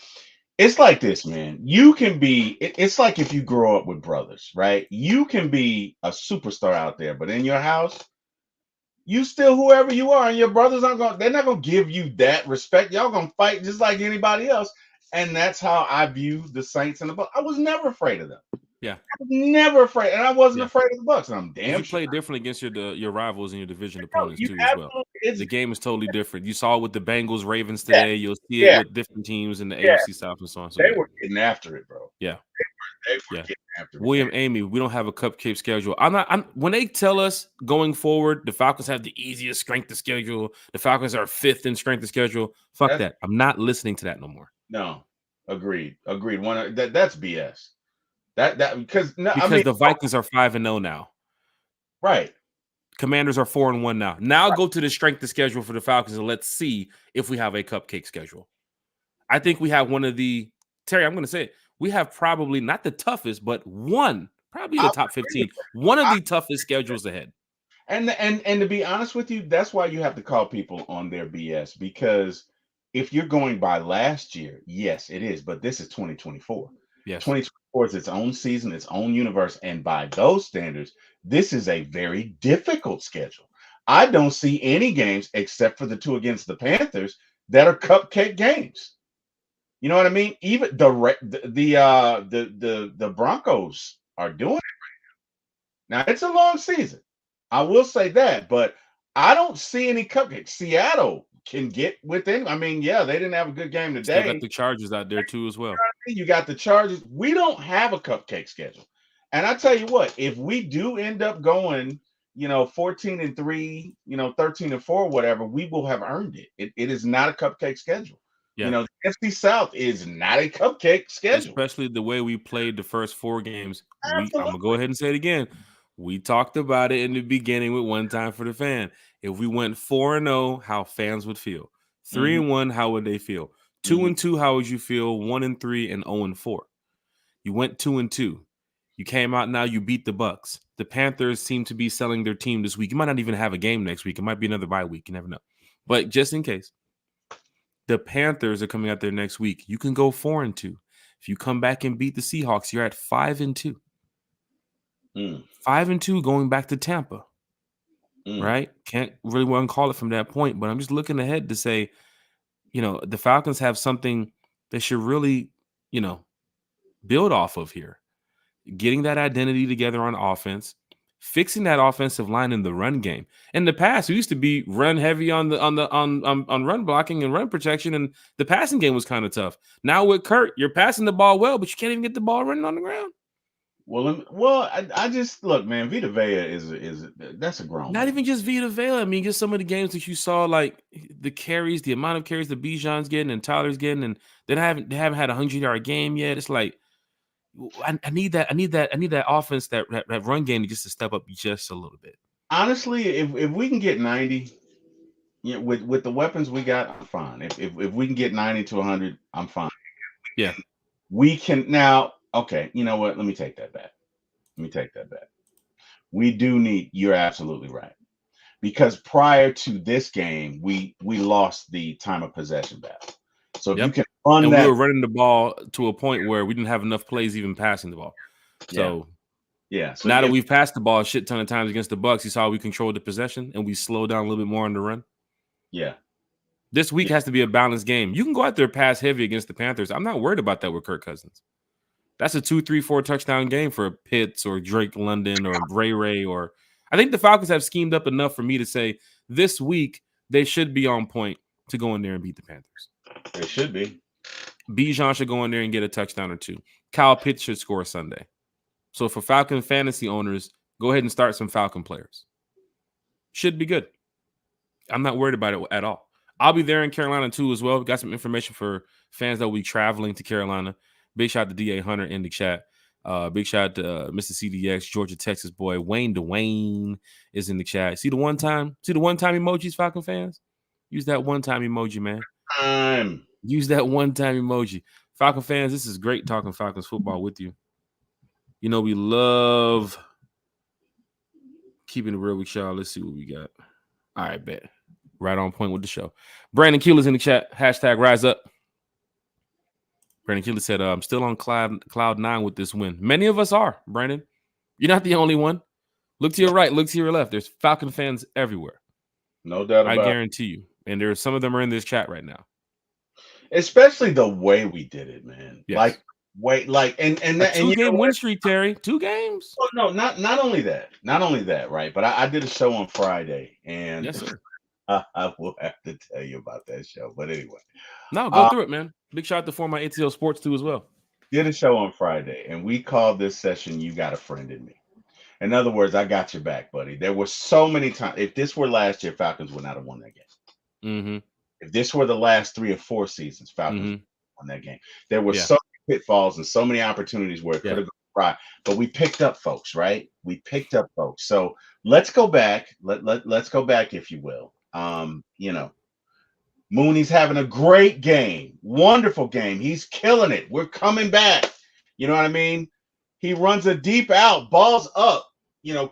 It's like this, man. You can be. It's like if you grow up with brothers, right? You can be a superstar out there, but in your house, you still whoever you are, and your brothers they're not gonna give you that respect. Y'all gonna fight just like anybody else. And that's how I view the Saints and the Bucs. I was never afraid of them. Yeah. I was never afraid. And I wasn't afraid of the Bucs. And I'm damn you sure. play different against your rivals and your division opponents too as well. The game is totally different. You saw it with the Bengals, Ravens today. You'll see it with different teams in the AFC South and so on. So they were getting after it, bro. Yeah. They were getting after it. William Amy, we don't have a cupcake schedule. When they tell us going forward, the Falcons have the easiest strength of schedule. The Falcons are 5th in strength of schedule. Fuck that. I'm not listening to that no more. No. Agreed. That's BS. Because the Vikings are 5-0 now. Right. Commanders are 4-1 now. Now go to the strength of schedule for the Falcons and let's see if we have a cupcake schedule. I think we have one of the Terry, I'm going to say it. We have probably not the toughest, but probably the top 15. One of the toughest schedules ahead. And to be honest with you, that's why you have to call people on their BS, because if you're going by last year, yes, it is, but this is 2024. Yes. 2024 is its own season, its own universe, and by those standards, this is a very difficult schedule. I don't see any games except for the 2 against the Panthers that are cupcake games. You know what I mean? Even the Broncos are doing it right now. Now it's a long season, I will say that, but I don't see any cupcakes. Seattle can get within. I mean, yeah, they didn't have a good game today. Still got the Chargers out there too as well. You got the Chargers. We don't have a cupcake schedule, and I tell you what, if we do end up going, 14-3, 13-4, whatever, we will have earned it. It is not a cupcake schedule. Yeah. The FC South is not a cupcake schedule. Especially the way we played the first 4 games. I'm Absolutely. gonna go ahead and say it again. We talked about it in the beginning with One Time for the Fan. If we went 4-0, how fans would feel. Mhm, 3-1, how would they feel? mhm. 2-2, how would you feel? 1-3 and 0-4. You went 2-2. You came out now. You beat the Bucks. The Panthers seem to be selling their team this week. You might not even have a game next week. It might be another bye week. You never know. But just in case, the Panthers are coming out there next week. You can go 4-2. If you come back and beat the Seahawks, you're at 5-2. Mm, 5-2 going back to Tampa, mm. right? Can't really want to call it from that point, but I'm just looking ahead to say, the Falcons have something they should really, build off of here. Getting that identity together on offense, fixing that offensive line in the run game. In the past, we used to be run heavy on run blocking and run protection, and the passing game was kind of tough. Now with Kurt, you're passing the ball well, but you can't even get the ball running on the ground. Well, I just look, man. Vita Vea is that's a grown Not man. even just Vita Vea. I mean, just some of the games that you saw, like the carries, the amount of carries that Bijan's getting and Tyler's getting, and they haven't had a 100-yard game yet. It's like I need that offense, that run game just to step up just a little bit. Honestly, if we can get 90, with the weapons we got, I'm fine. If we can get 90 to 100, I'm fine. Yeah. We can now. Okay, you know what? Let me take that back. We do need. You're absolutely right. Because prior to this game, we lost the time of possession battle. So if you can run and that, we were running the ball to a point where we didn't have enough plays even passing the ball. So yeah. So now that we've passed the ball a shit ton of times against the Bucks, you saw we controlled the possession and we slowed down a little bit more on the run. Yeah. This week has to be a balanced game. You can go out there pass heavy against the Panthers. I'm not worried about that with Kirk Cousins. That's a 2, 3, 4 touchdown game for Pitts or Drake London or Ray or I think the Falcons have schemed up enough for me to say this week they should be on point to go in there and beat the Panthers. They should be. Bijan should go in there and get a touchdown or 2. Kyle Pitts should score Sunday. So for Falcon fantasy owners, go ahead and start some Falcon players. Should be good. I'm not worried about it at all. I'll be there in Carolina too as well. We got some information for fans that will be traveling to Carolina. Big shout out to DA Hunter in the chat. Big shout out to Mr. CDX, Georgia, Texas boy. Wayne Dwayne is in the chat. See the one time emojis, Falcon fans? Use that one time emoji, man. Use that one time emoji. Falcon fans, this is great talking Falcons football with you. We love keeping it real with y'all. Let's see what we got. All right, bet. Right on point with the show. Brandon Keeler's in the chat. Hashtag rise up. Brandon Keeler said, I'm still on cloud 9 with this win. Many of us are, Brandon. You're not the only one. Look to your right. Look to your left. There's Falcon fans everywhere. No doubt about it. I guarantee you. And some of them are in this chat right now. Especially the way we did it, man. Yes. And that 2-game win streak, Terry. 2 games. Well, no, not only that, right? But I did a show on Friday, and yes, sir. I will have to tell you about that show. But anyway, no, go through it, man. Big shout out to former ATL Sports too as well. Did a show on Friday, and we called this session "You Got a Friend in Me." In other words, I got your back, buddy. There were so many times. If this were last year, Falcons would not have won that game. Mm-hmm. If this were the last 3 or 4 seasons, Falcons won that game. There were so many pitfalls and so many opportunities where it could have gone right. But we picked up folks, right? So let's go back. Let's go back, if you will. Mooney's having a great game, wonderful game. He's killing it. We're coming back. You know what I mean? He runs a deep out, balls up.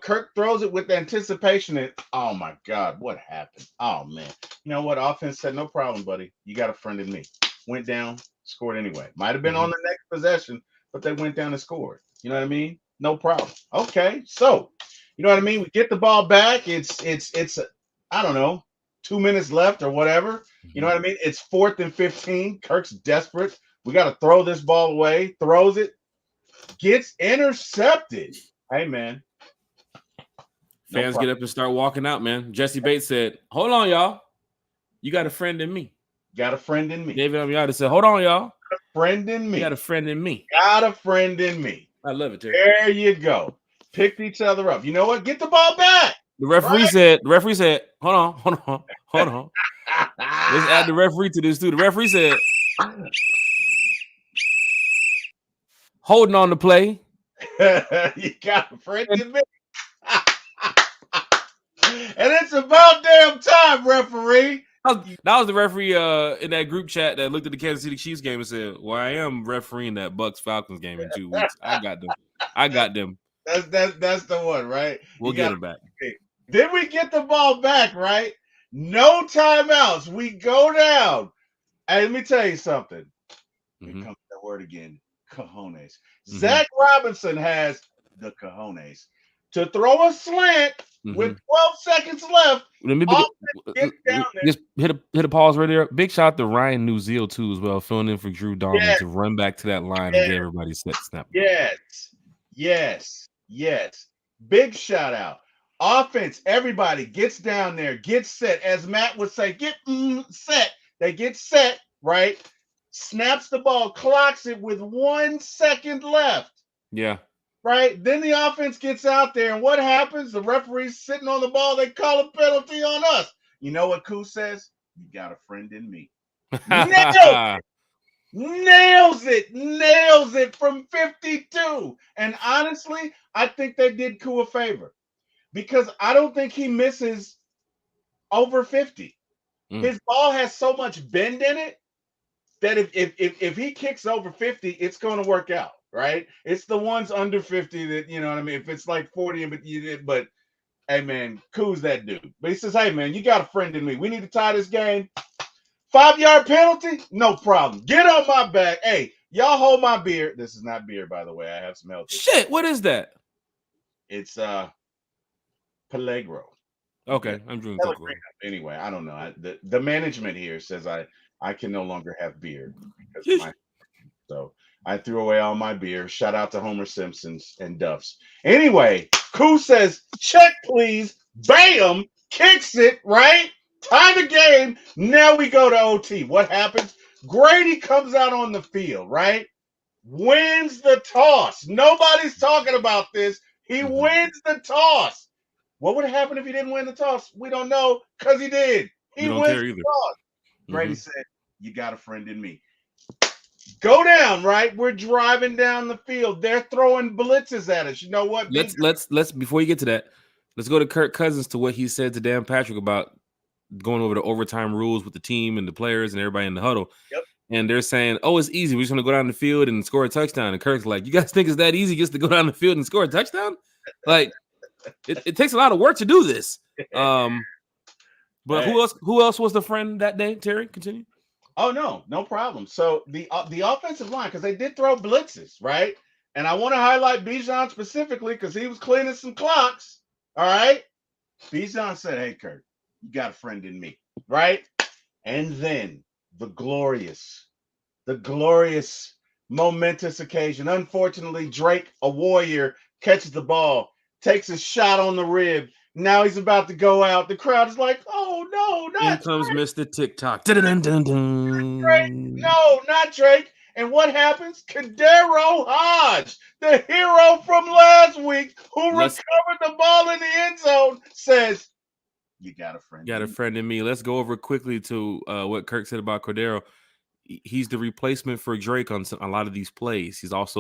Kirk throws it with anticipation. And oh my God, what happened? Oh man, you know what? Offense said, no problem, buddy. You got a friend in me. Went down, scored anyway. Might have been on the next possession, but they went down and scored. You know what I mean? No problem. Okay, so you know what I mean? We get the ball back. It's I don't know, 2 minutes left or whatever. You know what I mean? It's 4th and 15. Kirk's desperate. We got to throw this ball away. Throws it. Gets intercepted. Hey, man. Fans get up and start walking out, man. Jesse Bates said, hold on, y'all. You got a friend in me. Got a friend in me. David Amiata said, hold on, y'all. Got a friend in me. You got a friend in me. Got a friend in me. I love it, Terry. There you go. Picked each other up. You know what? Get the ball back. The referee said, hold on. Let's add the referee to this too. The referee said, holding on the play. You got a friend in me. And it's about damn time, referee. That was the referee in that group chat that looked at the Kansas City Chiefs game and said, well, I am refereeing that Bucks Falcons game in 2 weeks. I got them. That's the one, right? We'll get them back. Then we get the ball back, right? No timeouts. We go down. Hey, let me tell you something. Here comes that word again. Cojones. Zach Robinson has the cojones to throw a slant with 12 seconds left. Just hit a pause right there. Big shout out to Ryan Newzeal too as well, filling in for Drew Darman to run back to that line and get everybody set snap. Yes. Big shout out. Offense, everybody gets down there, gets set. As Matt would say, get set. They get set, right? Snaps the ball, clocks it with 1 second left. Yeah. Right? Then the offense gets out there, and what happens? The referee's sitting on the ball. They call a penalty on us. You know what Koo says? You got a friend in me. Nails it from 52. And honestly, I think they did Koo a favor because I don't think he misses over 50. His ball has so much bend in it that if he kicks over 50, it's going to work out, right? It's the ones under 50 that, you know what I mean? If it's like 40, but hey, man, Koo's that dude. But he says, hey, man, you got a friend in me. We need to tie this game. 5-yard penalty? No problem. Get on my back. Hey, y'all hold my beer. This is not beer, by the way. I have some healthy. Shit, what is that? It's Peligro. Okay, I'm drinking Coke. Anyway, I don't know. The management here says I can no longer have beer because so I threw away all my beer. Shout out to Homer Simpson's and Duff's. Anyway, Koo says, check, please. Bam! Kicks it, right? Tie the game. Now we go to OT. What happens? Grady comes out on the field, right? Wins the toss. Nobody's talking about this. He wins the toss. What would have happened if he didn't win the toss? We don't know because he did. He wins the toss. Grady said, you got a friend in me. Go down, right? We're driving down the field. They're throwing blitzes at us. You know what? Let's before you get to that, let's go to Kirk Cousins to what he said to Dan Patrick about going over the overtime rules with the team and the players and everybody in the huddle. Yep. And they're saying, oh, it's easy. We're just going to go down the field and score a touchdown. And Kirk's like, you guys think it's that easy just to go down the field and score a touchdown? Like, it takes a lot of work to do this. But who else was the friend that day, Terry? Continue. Oh, no problem. So the offensive line, because they did throw blitzes, right? And I want to highlight Bijan specifically because he was cleaning some clocks. All right. Bijan said, hey, Kirk, you got a friend in me, right? And then the glorious, momentous occasion. Unfortunately, Drake, a warrior, catches the ball, takes a shot on the rib. Now he's about to go out. The crowd is like, oh, no, not Here comes Drake. Mr. TikTok. Drake. No, not Drake. And what happens? Kadero Hodge, the hero from last week who recovered the ball in the end zone, says, you got a friend. Got a friend in me. Let's go over quickly to what Kirk said about Cordero. He's the replacement for Drake on a lot of these plays. He knows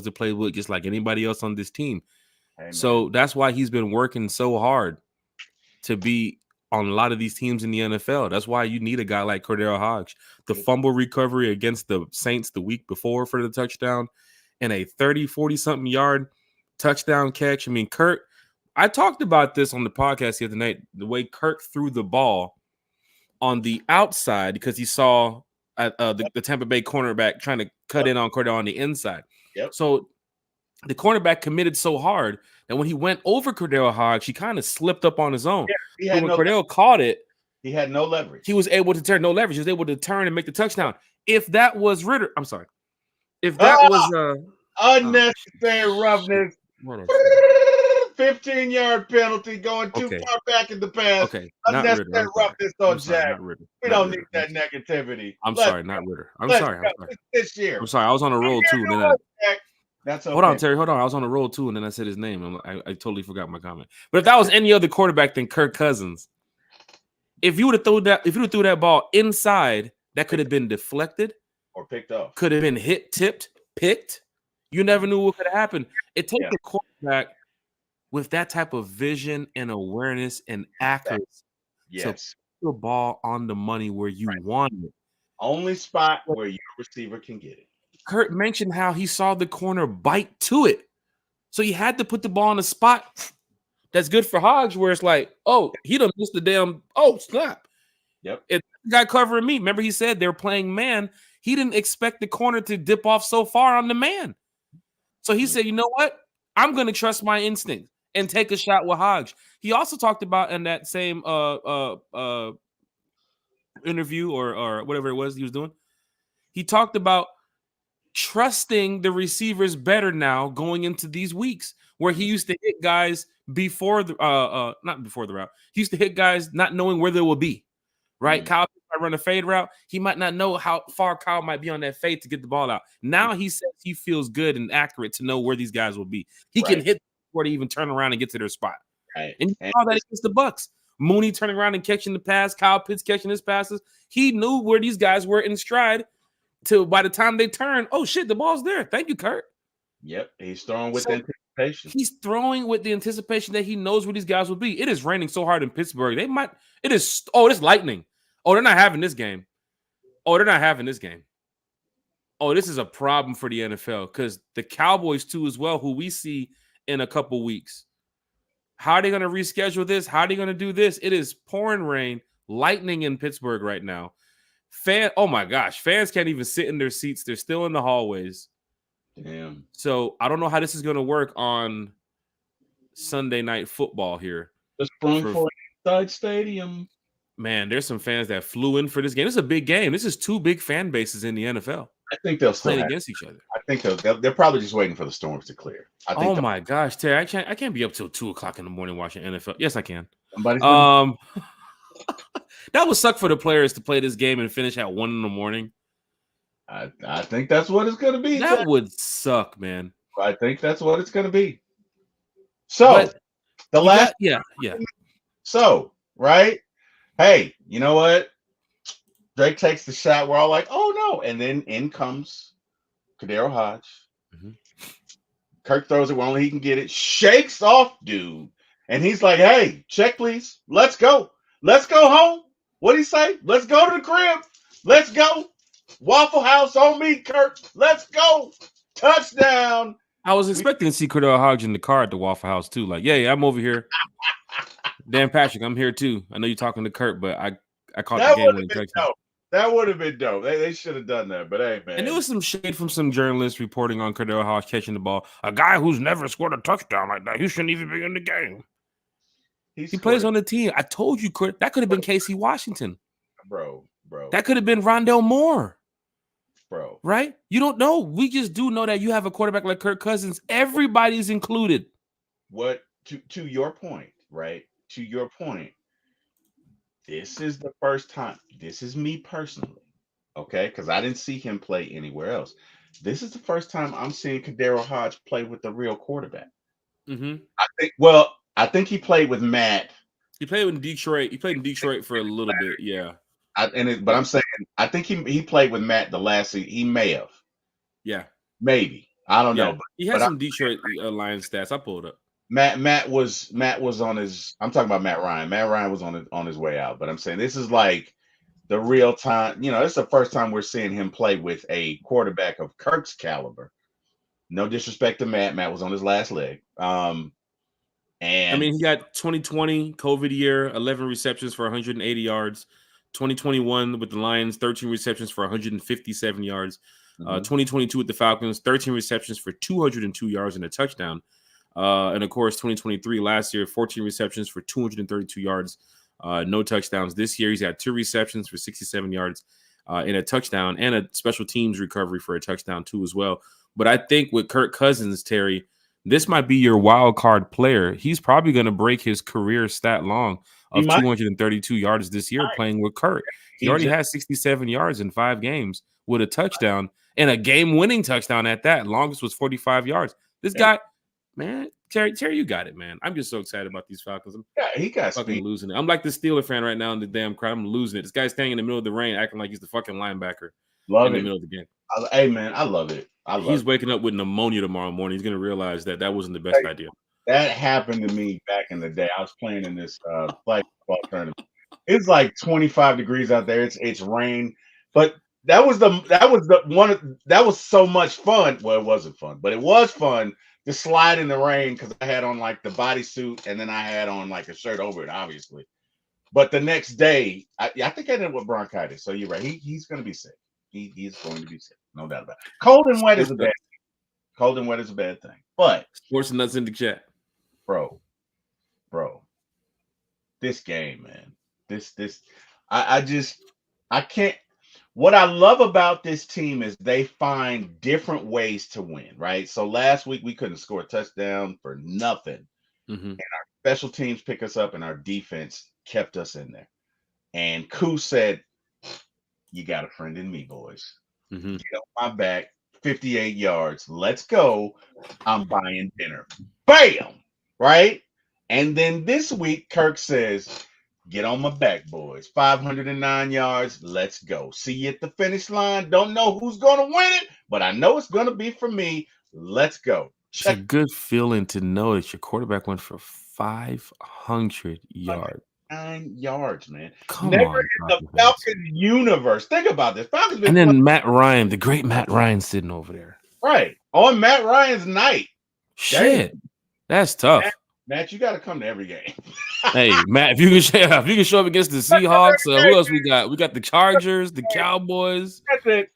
the playbook just like anybody else on this team. Amen. So that's why he's been working so hard to be on a lot of these teams in the NFL. That's why you need a guy like Cordero Hodge. The fumble recovery against the Saints the week before for the touchdown and a 30, 40-something yard touchdown catch. I mean, Kirk, I talked about this on the podcast the other night, the way Kirk threw the ball on the outside because he saw the Tampa Bay cornerback trying to cut in on Cordero on the inside. Yep. So the cornerback committed so hard that when he went over Cordero Hodge, he kind of slipped up on his own. Yeah, when Cordero caught it, he had no leverage. He was able to turn no leverage. He was able to turn and make the touchdown. If that was Ritter, I'm sorry. If that was unnecessary roughness. 15-yard penalty going too far back in the past. Okay. Unnecessary roughness on Jack. We don't need that negativity. I'm sorry, not Ritter. I'm sorry. This year. I'm sorry. I was on a roll too. That's Hold on, okay. Terry. Hold on. I was on a roll too, and then I said his name. I totally forgot my comment. But if that was any other quarterback than Kirk Cousins, if you would have threw that ball inside, that could have been deflected Or picked off. could have been hit, tipped, picked. You never knew what could have happened. It takes a quarterback with that type of vision and awareness and accuracy to put the ball on the money where you want it. Only spot where your receiver can get it. Kurt mentioned how he saw the corner bite to it. So he had to put the ball in a spot that's good for Hodge, where it's like, oh, he done missed the damn, snap. Yep. If the guy covering me, remember he said they're playing man. He didn't expect the corner to dip off so far on the man. So he said, you know what? I'm going to trust my instinct and take a shot with Hodge. He also talked about in that same interview or whatever it was he was doing, he talked about trusting the receivers better now going into these weeks, where he used to hit guys before the not before the route. He used to hit guys not knowing where they will be. Right? Kyle might run a fade route. He might not know how far Kyle might be on that fade to get the ball out. Now he says he feels good and accurate to know where these guys will be. He can hit before they even turn around and get to their spot. Right. And you saw that against the Bucks. Mooney turning around and catching the pass, Kyle Pitts catching his passes. He knew where these guys were in stride till by the time they turn, oh shit, the ball's there. Thank you, Kurt. Yep. He's throwing with anticipation. He's throwing with the anticipation that he knows where these guys will be. It is raining so hard in Pittsburgh. It's lightning. Oh, they're not having this game. Oh, this is a problem for the NFL because the Cowboys too as well, who we see in a couple weeks. How are they going to reschedule this? How are they going to do this? It is pouring rain, lightning in Pittsburgh right now. Oh my gosh, fans can't even sit in their seats. They're still in the hallways. Damn. So I don't know how this is going to work on Sunday night football here. The sprung for inside stadium. Man, there's some fans that flew in for this game. This is a big game. This is two big fan bases in the NFL. I think they'll play against each other. I think they're probably just waiting for the storms to clear. Oh my gosh, Terry, I can't be up till 2:00 in the morning watching NFL. Yes, I can. That would suck for the players to play this game and finish at 1 a.m. I think that's what it's going to be. That would suck, man. I think that's what it's going to be. So So right. Hey, you know what? Drake takes the shot. We're all like, oh no. And then in comes Kadero Hodge. Mm-hmm. Kirk throws it where only he can get it. Shakes off, dude. And he's like, hey, check, please. Let's go. Let's go home. What'd he say? Let's go to the crib. Let's go. Waffle House on me, Kirk. Let's go. Touchdown. I was expecting to see Kadero Hodge in the car at the Waffle House too. Like, yeah, I'm over here. Dan Patrick, I'm here too. I know you're talking to Kurt, but I caught the game winning touchdown. That would have been dope. They should have done that, but hey, man. And there was some shade from some journalists reporting on Kadero Hodge catching the ball. A guy who's never scored a touchdown like that, he shouldn't even be in the game. He plays on the team. I told you, Kurt, that could have been Casey Washington. Bro. That could have been Rondell Moore. Bro. Right? You don't know. We just do know that you have a quarterback like Kirk Cousins. Everybody's included. What to your point, right? To your point, this is the first time. This is me personally, okay? Because I didn't see him play anywhere else. This is the first time I'm seeing Kadero Hodge play with the real quarterback. Mm-hmm. I think he played with Matt. He played in Detroit. He played in Detroit for a little bit, yeah. But I'm saying I think he played with Matt the last season. He may have. Yeah. Maybe. I don't know. He had some Detroit Lions stats. I pulled up. Matt was on his. I'm talking about Matt Ryan. Matt Ryan was on his way out. But I'm saying this is like the real time. You know, it's the first time we're seeing him play with a quarterback of Kirk's caliber. No disrespect to Matt. Matt was on his last leg. And I mean, he got 2020 COVID year, 11 receptions for 180 yards. 2021 with the Lions, 13 receptions for 157 yards. 2022 with the Falcons, 13 receptions for 202 yards and a touchdown. And of course, 2023 last year, 14 receptions for 232 yards, no touchdowns. This year, he's had 2 receptions for 67 yards and a touchdown and a special teams recovery for a touchdown too as well. But I think with Kirk Cousins, Terry, this might be your wild card player. He's probably going to break his career stat long of 232 yards this year playing with Kirk. He already has 67 yards in 5 games with a touchdown and a game-winning touchdown at that. Longest was 45 yards. This guy, man, Terry, you got it, man. I'm just so excited about these Falcons. Yeah, he got fucking speed. losing it. I'm like the Steeler fan right now in the damn crowd. I'm losing it. This guy's standing in the middle of the rain, acting like he's the fucking linebacker Love in the it. middle of the game. Hey, man, I love it. He's waking up with pneumonia tomorrow morning. He's gonna realize that wasn't the best Hey, idea. that happened to me back in the day. I was playing in this flag football tournament. It's like 25 degrees out there. It's rain, but that was so much fun. Well, it wasn't fun, but it was fun to slide in the rain because I had on like the bodysuit and then I had on like a shirt over it, obviously. But the next day, I think I ended up with bronchitis. So you're right. He's going to be sick. He's going to be sick. No doubt about it. Cold and wet is a bad thing. Cold and wet is a bad thing. But Sports Nuts in the chat. Bro. This game, man. I can't. What I love about this team is they find different ways to win, right? So last week we couldn't score a touchdown for nothing. Mm-hmm. And our special teams pick us up and our defense kept us in there. And Koo said, "You got a friend in me, boys. Mm-hmm. Get on my back, 58 yards. Let's go. I'm buying dinner." Bam! Right? And then this week, Kirk says, "Get on my back, boys. 509 yards. Let's go. See you at the finish line. Don't know who's going to win it, but I know it's going to be for me. Let's go." It's a good feeling to know that your quarterback went for 500 yards. 9 yards, man. Come Never on, in the Falcons universe. Think about this. Falcons and then Matt Ryan, the great Matt Ryan, sitting over there. Right. On Matt Ryan's night. Shit. That's tough. Matt, you got to come to every game. Hey, Matt, if you can show up against the Seahawks, who else we got? We got the Chargers, the Cowboys. That's it.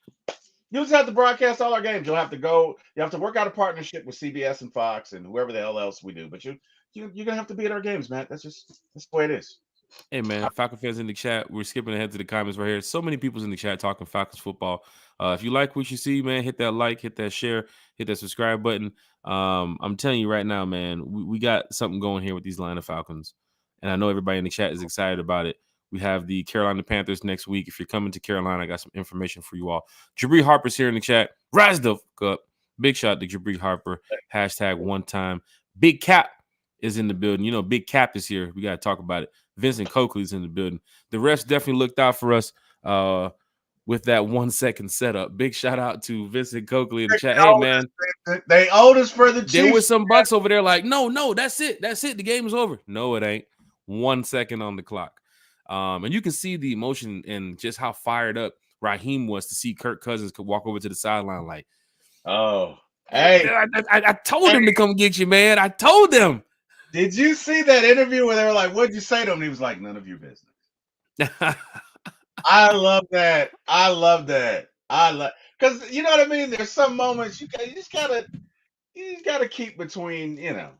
You just have to broadcast all our games. You'll have to go. You have to work out a partnership with CBS and Fox and whoever the hell else we do. But you're gonna have to be at our games, Matt. That's the way it is. Hey man, Falcon fans in the chat. We're skipping ahead to the comments right here. So many people's in the chat talking Falcons football. If you like what you see, man, hit that like, hit that share, hit that subscribe button. I'm telling you right now, man, we got something going here with these Atlanta Falcons, and I know everybody in the chat is excited about it. We have the Carolina Panthers next week. If you're coming to Carolina, I got some information for you all. Jabri Harper's here in the chat. Rise the fuck up. Big shout to Jabri Harper. Hashtag one time. Big Cap is in the building. You know, Big Cap is here. We got to talk about it. Vincent Coakley's in the building. The refs definitely looked out for us with that 1 second setup. Big shout out to Vincent Coakley in the chat. Hey, man. They owed us for the Chiefs. There was some bucks over there like, no, that's it. That's it. The game is over. No, it ain't. 1 second on the clock. And you can see the emotion and just how fired up Raheem was to see Kirk Cousins could walk over to the sideline like, oh, hey. I told him to come get you, man. I told them. Did you see that interview where they were like, "What'd you say to him?" And he was like, "None of your business." I love that. Because you know what I mean. There's some moments you just gotta keep between. You know,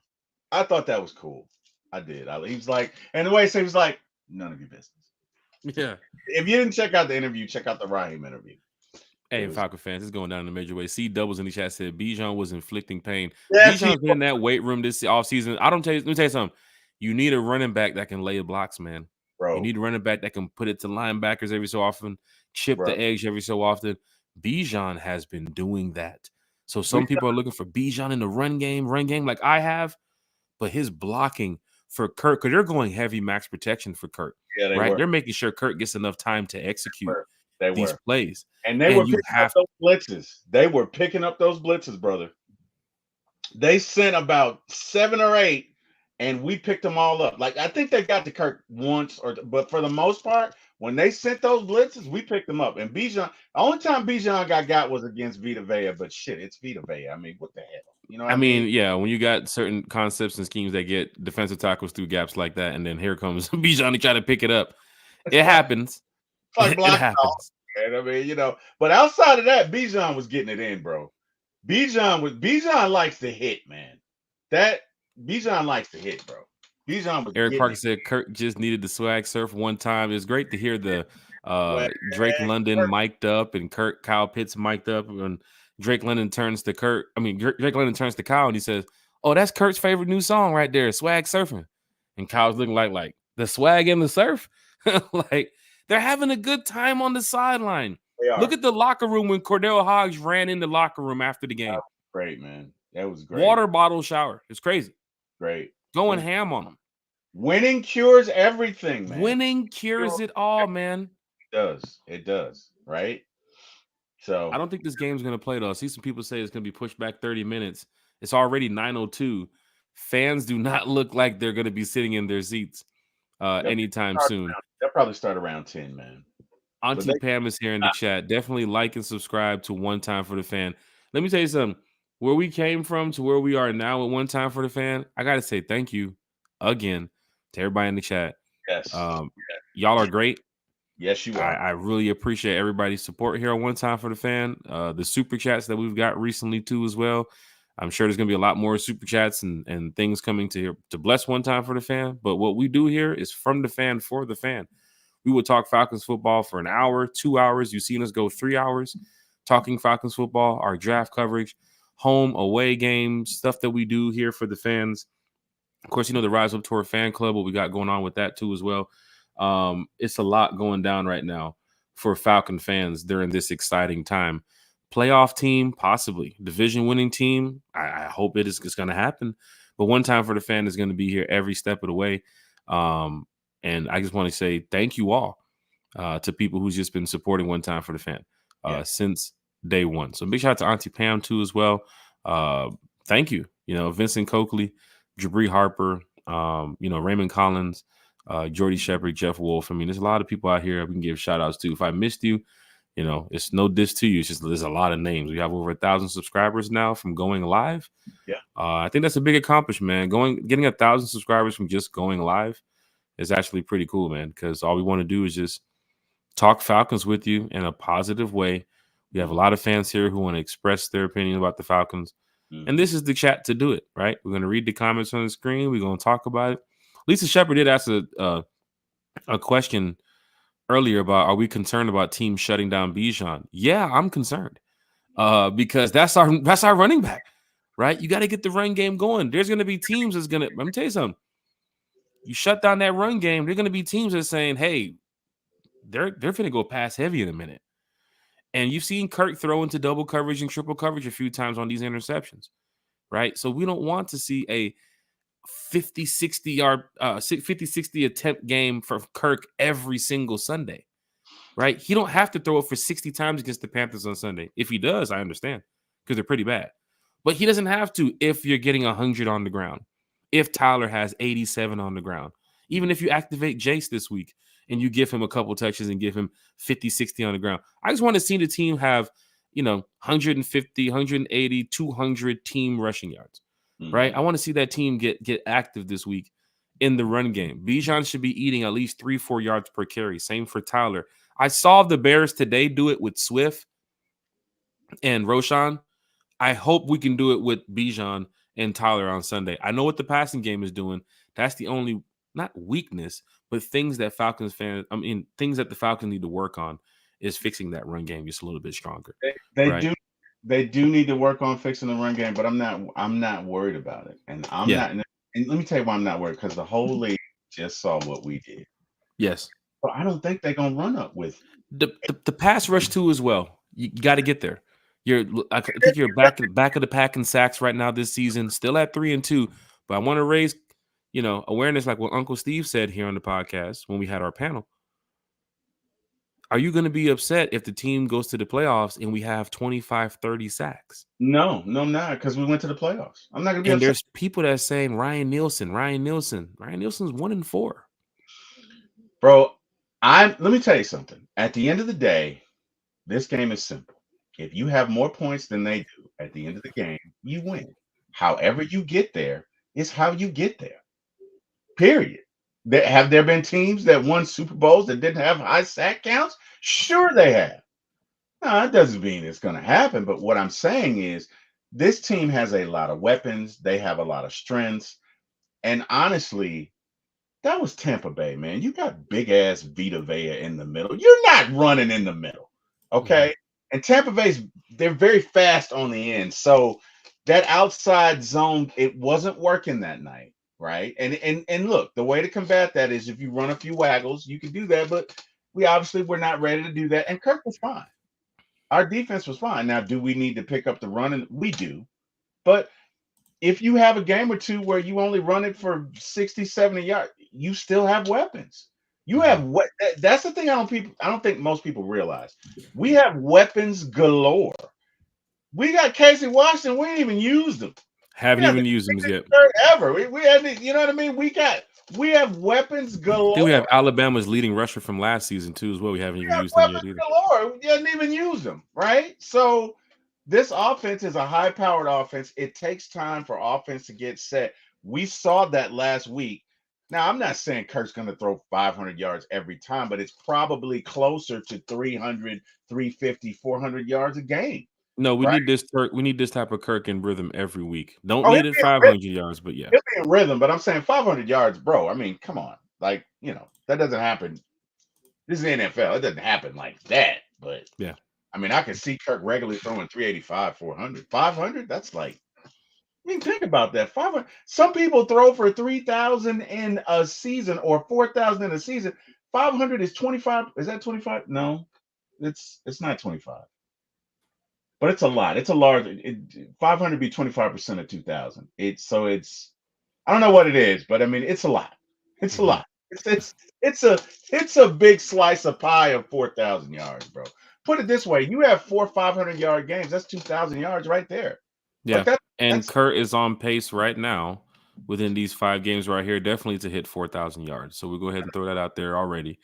I thought that was cool. I did. He was like, and the way he was like, "None of your business." Yeah. If you didn't check out the interview, check out the Raheem interview. Hey, Falcon fans, it's going down in a major way. C Doubles in the chat said Bijan was inflicting pain. Yes, Bijan's been in that weight room this offseason. Let me tell you something. You need a running back that can lay blocks, man. Bro. You need a running back that can put it to linebackers every so often, chip the edge every so often. Bijan has been doing that. So some people are looking for Bijan in the run game like I have, but his blocking for Kirk, because they're going heavy max protection for Kirk. Yeah, right? They're making sure Kirk gets enough time to execute these plays. And they were picking up those blitzes. They were picking up those blitzes, brother. They sent about 7 or 8, and we picked them all up. Like, I think they got to Kirk once, but for the most part, when they sent those blitzes, we picked them up. And Bijan, the only time Bijan got was against Vita Vea, but shit, it's Vita Vea. I mean, what the hell? You know what I mean? Yeah, when you got certain concepts and schemes that get defensive tackles through gaps like that, and then here comes Bijan to try to pick it up. It happens. It's like block happens. And I mean, you know, but outside of that, Bijan was getting it in, bro. Bijan likes to hit, man. Bijan likes to hit, bro. Bijan was. Eric Parker said Kirk just needed the swag surf one time. It's great to hear the Drake London mic'd up and Kyle Pitts mic'd up, and Drake London turns to Kirk. I mean, Drake London turns to Kyle and he says, "Oh, that's Kirk's favorite new song right there, Swag Surfing." And Kyle's looking like the swag and the surf, like they're having a good time on the sideline. They Look are. at the locker room when Cordell Hodge ran in the locker room after the game. Great, man. That was great. Water bottle shower. It's crazy. Great. Going ham on them. Winning cures everything, man. Winning cures it all, man. It does. It does. Right. I So don't think this game's going to play, though. I see some people say it's going to be pushed back 30 minutes. It's already 9:02. Fans do not look like they're going to be sitting in their seats anytime soon. they'll probably start around 10, man. But Auntie they Pam is here in the chat. Definitely like and subscribe to One Time for the Fan. Let me tell you something. Where we came from to where we are now with One Time for the Fan, I got to say thank you again to everybody in the chat. yes. Y'all are great. Yes, you are. I really appreciate everybody's support here on One Time for the Fan. The super chats that we've got recently too as well. I'm sure there's going to be a lot more super chats and things coming to bless One Time for the Fan. But what we do here is from the fan for the fan. We will talk Falcons football for an hour, 2 hours. You've seen us go 3 hours talking Falcons football, our draft coverage, home, away games, stuff that we do here for the fans. Of course, you know, the Rise Up Tour fan club, what we got going on with that too as well. It's a lot going down right now for Falcon fans during this exciting time. Playoff team, possibly. Division winning team, I hope it is going to happen. But One Time for the Fan is going to be here every step of the way. And I just want to say thank you all to people who's just been supporting One Time for the Fan since day one. So big shout out to Auntie Pam too as well. Thank you. You know, Vincent Coakley, Jabri Harper, you know, Raymond Collins, Jordy Shepard, Jeff Wolf. I mean, there's a lot of people out here we can give shout outs to. If I missed you, you know, it's no diss to you. It's just there's a lot of names. We have over 1,000 subscribers now from going live. Yeah. I think that's a big accomplishment, man. Getting 1,000 subscribers from just going live is actually pretty cool, man, because all we want to do is just talk Falcons with you in a positive way. We have a lot of fans here who want to express their opinion about the Falcons. And this is the chat to do it, right? We're going to read the comments on the screen. We're going to talk about it. Lisa Shepard did ask a question earlier about, are we concerned about teams shutting down Bijan? Yeah, I'm concerned because that's our running back, right? You got to get the run game going. There's going to be teams that's going to, let me tell you something. You shut down that run game, there's going to be teams that are saying, hey, they're going to go pass heavy in a minute. And you've seen Kirk throw into double coverage and triple coverage a few times on these interceptions, right? So we don't want to see a 50, 60 attempt game for Kirk every single Sunday, right? He don't have to throw it for 60 times against the Panthers on Sunday. If he does, I understand because they're pretty bad. But he doesn't have to if you're getting 100 on the ground, if Tyler has 87 on the ground. Even if you activate Jace this week and you give him a couple touches and give him 50, 60 on the ground. I just want to see the team have, you know, 150, 180, 200 team rushing yards, right? I want to see that team get active this week in the run game. Bijan should be eating at least 3-4 yards per carry. Same for Tyler. I saw the Bears today do it with Swift and Roshan. I hope we can do it with Bijan and Tyler on Sunday. I know what the passing game is doing. That's the only, not weakness, but things that things that the Falcons need to work on is fixing that run game just a little bit stronger. They do need to work on fixing the run game, but I'm not worried about it. And not. And let me tell you why I'm not worried, because the whole league just saw what we did. Yes. But I don't think they're gonna run up with the pass rush too as well. You got to get there. I think you're back of the pack in sacks right now this season, still at 3-2. But I want to raise, you know, awareness, like what Uncle Steve said here on the podcast when we had our panel. Are you going to be upset if the team goes to the playoffs and we have 25, 30 sacks? No, I'm not, because we went to the playoffs. I'm not going to be upset. And there's people that are saying Ryan Nielsen's 1-4. Bro, let me tell you something. At the end of the day, this game is simple. If you have more points than they do at the end of the game, you win. However you get there is how you get there. Period. Have there been teams that won Super Bowls that didn't have high sack counts? Sure they have. No, it doesn't mean it's going to happen. But what I'm saying is this team has a lot of weapons. They have a lot of strengths. And honestly, that was Tampa Bay, man. You got big ass Vita Vea in the middle. You're not running in the middle. Okay. And Tampa Bay's, they're very fast on the end. So that outside zone, it wasn't working that night. Right. And look, the way to combat that is if you run a few waggles, you can do that. But we're not ready to do that. And Kirk was fine. Our defense was fine. Now, do we need to pick up the running? We do. But if you have a game or two where you only run it for 60, 70 yards, you still have weapons. You have what that's the thing I don't think most people realize. We have weapons galore. We got Casey Washington, we didn't even use them. We Haven't had the even used them yet. third ever. We had you know what I mean? We have weapons I think we have galore. Alabama's leading rusher from last season too, as well. We haven't even We have used him yet weapons either. galore. We didn't even use them, right? So this offense is a high-powered offense. It takes time for offense to get set. We saw that last week. Now, I'm not saying Kirk's going to throw 500 yards every time, but it's probably closer to 300, 350, 400 yards a game, No, we right? need this Kirk. We need this type of Kirk in rhythm every week. Don't Oh, need it 500 yards, but yeah. he'll be in rhythm, but I'm saying 500 yards, bro. I mean, come on. Like, that doesn't happen. This is the NFL. It doesn't happen like that, but Yeah. I mean, I can see Kirk regularly throwing 385, 400. 500, that's like, I mean, think about that. 500. Some people throw for 3,000 in a season or 4,000 in a season. 500 is 25. Is that 25? No, it's not 25. But it's a lot. It's a large. 500 be 25% of 2,000. It's. I don't know what it is, but I mean, it's a lot. It's a lot. It's a it's a big slice of pie of 4,000 yards, bro. Put it this way: you have 500-yard games. That's 2,000 yards right there. Like Yeah. And that's Kurt is on pace right now within these 5 games right here, definitely to hit 4,000 yards. So we'll go ahead and throw that out there already.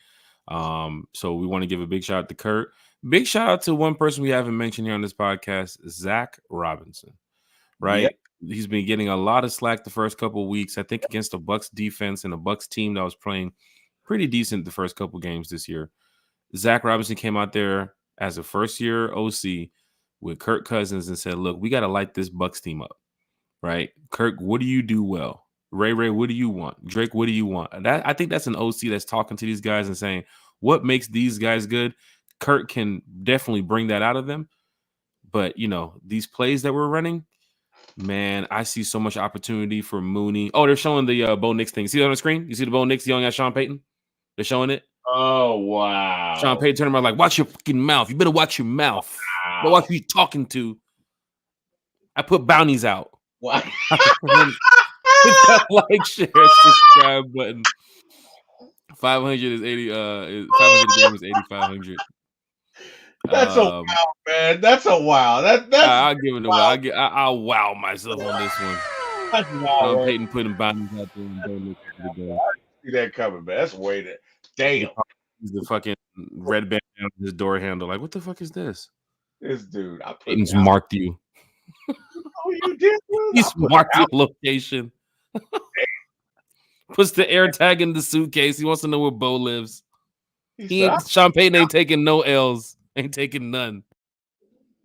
So we want to give a big shout out to Kurt. Big shout out to one person we haven't mentioned here on this podcast, Zach Robinson. yeah. Right? He's been getting a lot of slack the first couple of weeks. I think against the Bucks defense and a Bucks team that was playing pretty decent the first couple games this year. Zach Robinson came out there as a first-year OC with Kirk Cousins and said, "Look, we got to light this Bucks team up, right? Kirk, what do you do well? Ray, what do you want? Drake, what do you want?" I think that's an OC that's talking to these guys and saying, "What makes these guys good?" Kirk can definitely bring that out of them. But these plays that we're running, man, I see so much opportunity for Mooney. Oh, they're showing the Bo Nix thing. See that on the screen? You see the Bo Nix yelling at Sean Payton? They're showing it. Oh Sean wow. Payton turned around like, "Watch your fucking mouth. You better watch your mouth. But watch Wow. who you talking to. I put bounties out." Wow. Hit that like, share, subscribe button. 500 is 80. 500 a game is 8,500. That's a wow, man. That's a wow. That's I'll give it a wow. I'll wow myself on this one. that's wow. Sean Man. Payton putting bounties out there and don't look for the game. See that coming, man. That's way that. Damn. He's the fucking red band on his door handle. Like, what the fuck is this? This dude, I put Payton's marked you. Oh, you did? He's marked your location. Puts the air tag in the suitcase. He wants to know where Bo lives. Sean Payton ain't taking no L's. Ain't taking none.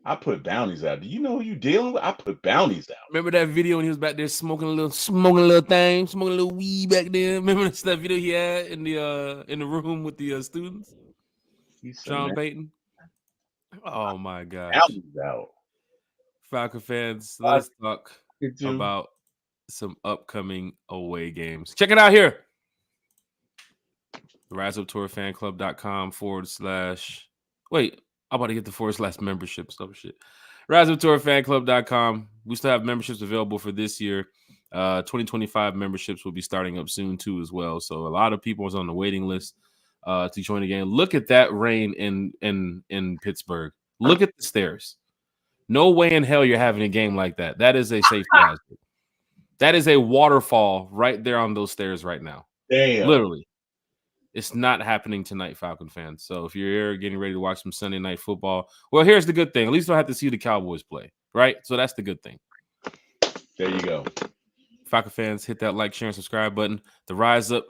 I put bounties out. Do you know who you dealing with? I put bounties out. Remember that video when he was back there smoking a little thing, smoking a little weed back there? Remember that video he had in the room with the students? Sean Payton. Oh my gosh. Bounties out. Falcon fans, let's talk about some upcoming away games. Check it out here. RiseUpTourFanClub.com / wait, I'm about to get the / membership stuff shit. RiseUpTourFanClub.com. We still have memberships available for this year. 2025 memberships will be starting up soon too as well. So a lot of people is on the waiting list to join the game. Look at that rain in Pittsburgh. Look at the stairs. No way in hell you're having a game like that. That is a safety hazard. That is a waterfall right there on those stairs right now. Damn. Literally. It's not happening tonight, Falcon fans. So if you're here getting ready to watch some Sunday night football, well, here's the good thing. At least you don't have to see the Cowboys play, right? So that's the good thing. There you go. Falcon fans, hit that like, share, and subscribe button. The Rise Up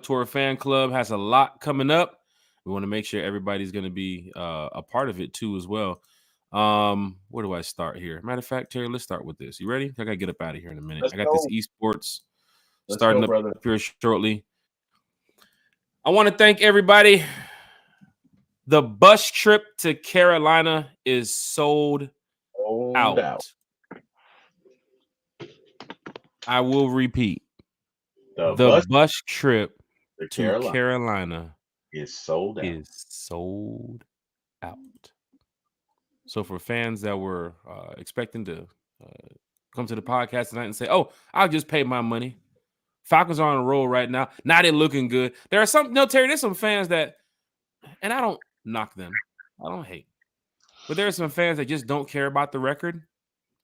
Tour Fan Club has a lot coming up. We want to make sure everybody's going to be a part of it too as well. Where do I start here? Matter of fact, Terry, let's start with this. You ready? I gotta get up out of here in a minute. I got this esports starting up here shortly. I want to thank everybody. The bus trip to Carolina is sold out. I will repeat. The bus trip to Carolina is sold out. So for fans that were expecting to come to the podcast tonight and say, "Oh, I'll just pay my money," Falcons are on a roll right now. Now they're looking good. There are some, no, Terry. There's some fans that, and I don't knock them. I don't hate, but there are some fans that just don't care about the record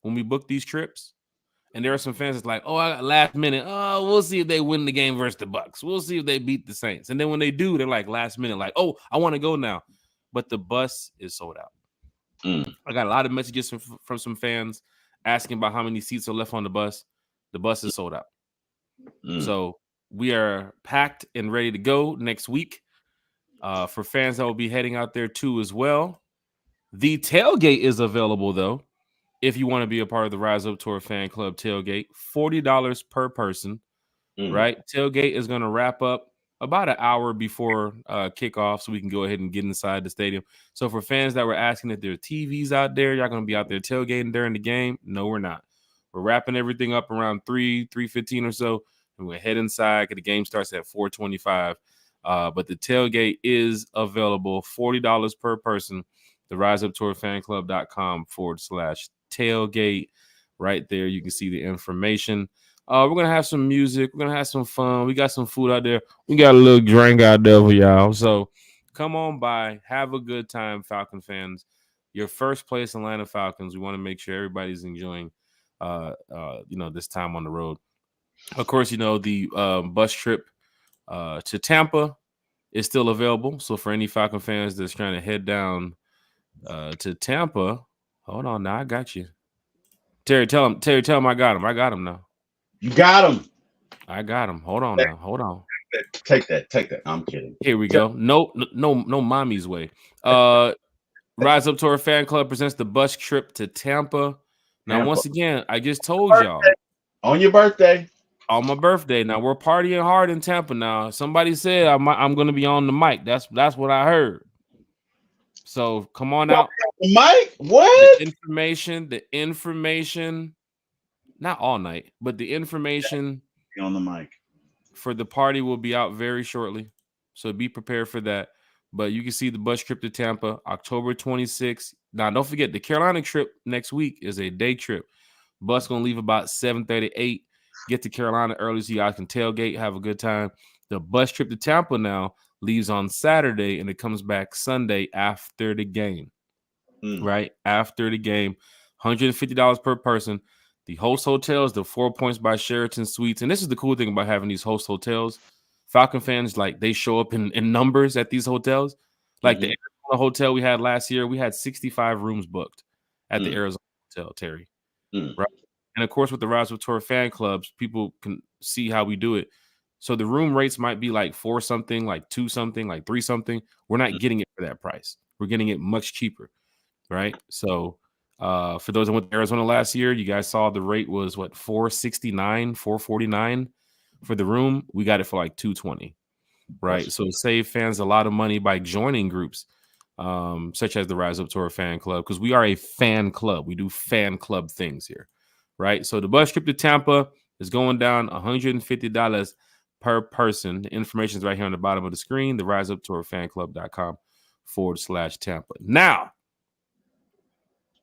when we book these trips. And there are some fans that's like, "Oh, I got last minute. Oh, we'll see if they win the game versus the Bucks. We'll see if they beat the Saints." And then when they do, they're like last minute, like, "Oh, I want to go now," but the bus is sold out. I got a lot of messages from some fans asking about how many seats are left on the bus. The bus is sold out. So we are packed and ready to go next week. For fans that will be heading out there too as well. The tailgate is available though. If you want to be a part of the Rise Up Tour Fan Club tailgate, $40 per person. Right? Tailgate is going to wrap up about an hour before kickoff, so we can go ahead and get inside the stadium. So for fans that were asking if there are TVs out there, y'all going to be out there tailgating during the game? No, we're not. We're wrapping everything up around 3:15 or so, and we'll head inside because the game starts at 4:25. But the tailgate is available, $40 per person. The RiseUpTourFanClub.com/tailgate. Right there, you can see the information. We're gonna have some music. We're gonna have some fun. We got some food out there. We got a little drink out there for y'all. So come on by, have a good time, Falcon fans. Your first place Atlanta Falcons. We want to make sure everybody's enjoying, this time on the road. Of course, the bus trip to Tampa is still available. So for any Falcon fans that's trying to head down to Tampa, hold on now, I got you. Terry, tell him I got him. I got him now. You got him. I got him. Hold on now. Hold on. Take that. I'm kidding. Here we go. No, mommy's way. Rise Up Tour Fan Club presents the bus trip to Tampa. Now, once again, I just told y'all. On your birthday. On my birthday. Now, we're partying hard in Tampa now. Somebody said I'm going to be on the mic. That's what I heard. So come on out. Mike, what? The information, not all night, but the information on the mic for the party will be out very shortly. So be prepared for that. But you can see the bus trip to Tampa, October 26th. Now, don't forget, the Carolina trip next week is a day trip. Bus going to leave about 7:38. Get to Carolina early so you guys can tailgate, have a good time. The bus trip to Tampa now leaves on Saturday, and it comes back Sunday after the game. Right? After the game, $150 per person. The host hotels, the 4 Points by Sheraton Suites. And this is the cool thing about having these host hotels. Falcon fans, like, they show up in numbers at these hotels. Like the Arizona hotel we had last year, we had 65 rooms booked at the Arizona hotel, Terry. Right. And of course, with the Rise of Tour fan clubs, people can see how we do it. So the room rates might be like 4 something, like 2 something, like 3 something. We're not getting it for that price. We're getting it much cheaper. Right. So for those that went to Arizona last year, you guys saw the rate was what, $469, $449 for the room. We got it for like $220. Right. So save fans a lot of money by joining groups such as the Rise Up Tour Fan Club, because we are a fan club. We do fan club things here. Right. So the bus trip to Tampa is going down $150 per person. The information is right here on the bottom of the screen, the RiseUpTourFanClub.com/Tampa. Now,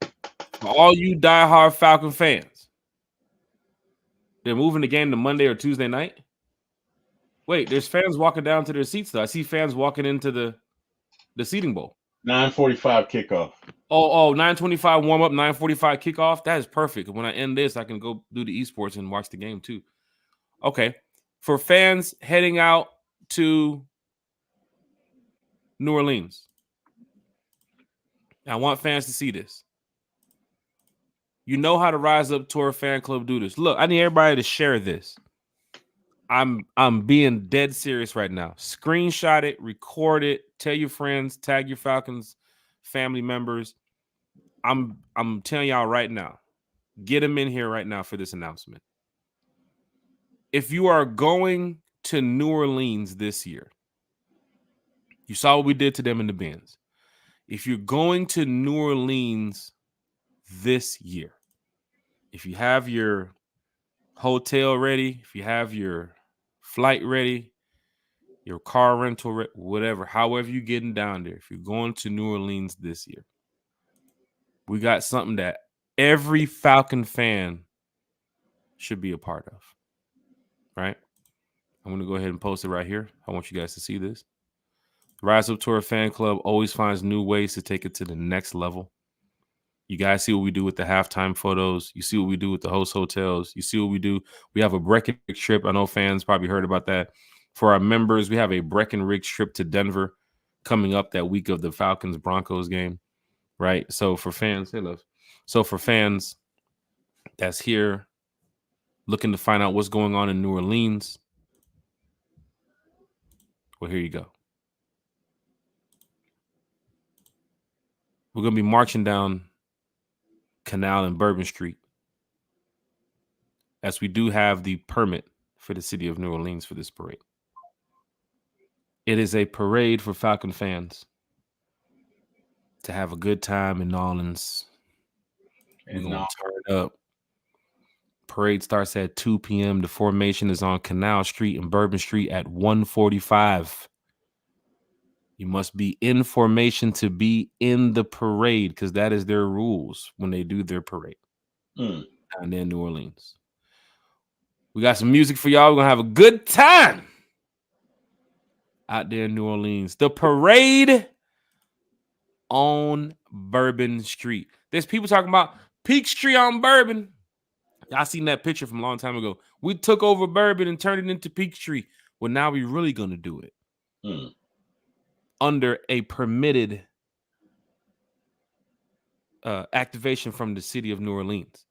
for all you diehard Falcon fans, they're moving the game to Monday or Tuesday night. Wait, there's fans walking down to their seats, though. I see fans walking into the seating bowl. 9:45 kickoff. Oh, 9:25 warm up, 9:45 kickoff. That is perfect. When I end this, I can go do the esports and watch the game too. Okay. For fans heading out to New Orleans, I want fans to see this. You know how the Rise Up Tour Fan Club do this. Look, I need everybody to share this. I'm being dead serious right now. Screenshot it, record it, tell your friends, tag your Falcons family members. I'm telling y'all right now, get them in here right now for this announcement. If you are going to New Orleans this year, you saw what we did to them in the Benz. If you're going to New Orleans this year, if you have your hotel ready, if you have your flight ready, your car rental, whatever, however you're getting down there, if you're going to New Orleans this year, We got something that every Falcon fan should be a part of, right? I'm going to go ahead and post it right here. I want you guys to see this. Rise Up Tour Fan Club always finds new ways to take it to the next level. You guys see what we do with the halftime photos. You see what we do with the host hotels. You see what we do. We have a Breckenridge trip. I know fans probably heard about that. For our members, we have a Breckenridge trip to Denver coming up that week of the Falcons-Broncos game, right? So for fans, hey, love. So for fans that's here looking to find out what's going on in New Orleans, well, here you go. We're going to be marching down Canal and Bourbon Street, as we do have the permit for the city of New Orleans for this parade. It is a parade for Falcon fans to have a good time in New Orleans. We're going to turn up. Parade starts at 2 p.m. The formation is on Canal Street and Bourbon Street at 1:45. You must be in formation to be in the parade, because that is their rules when they do their parade down there in New Orleans. We got some music for y'all. We're going to have a good time out there in New Orleans. The parade on Bourbon Street. There's people talking about Peachtree on Bourbon. Y'all seen that picture from a long time ago. We took over Bourbon and turned it into Peachtree. Well, now we're really going to do it under a permitted activation from the city of New Orleans.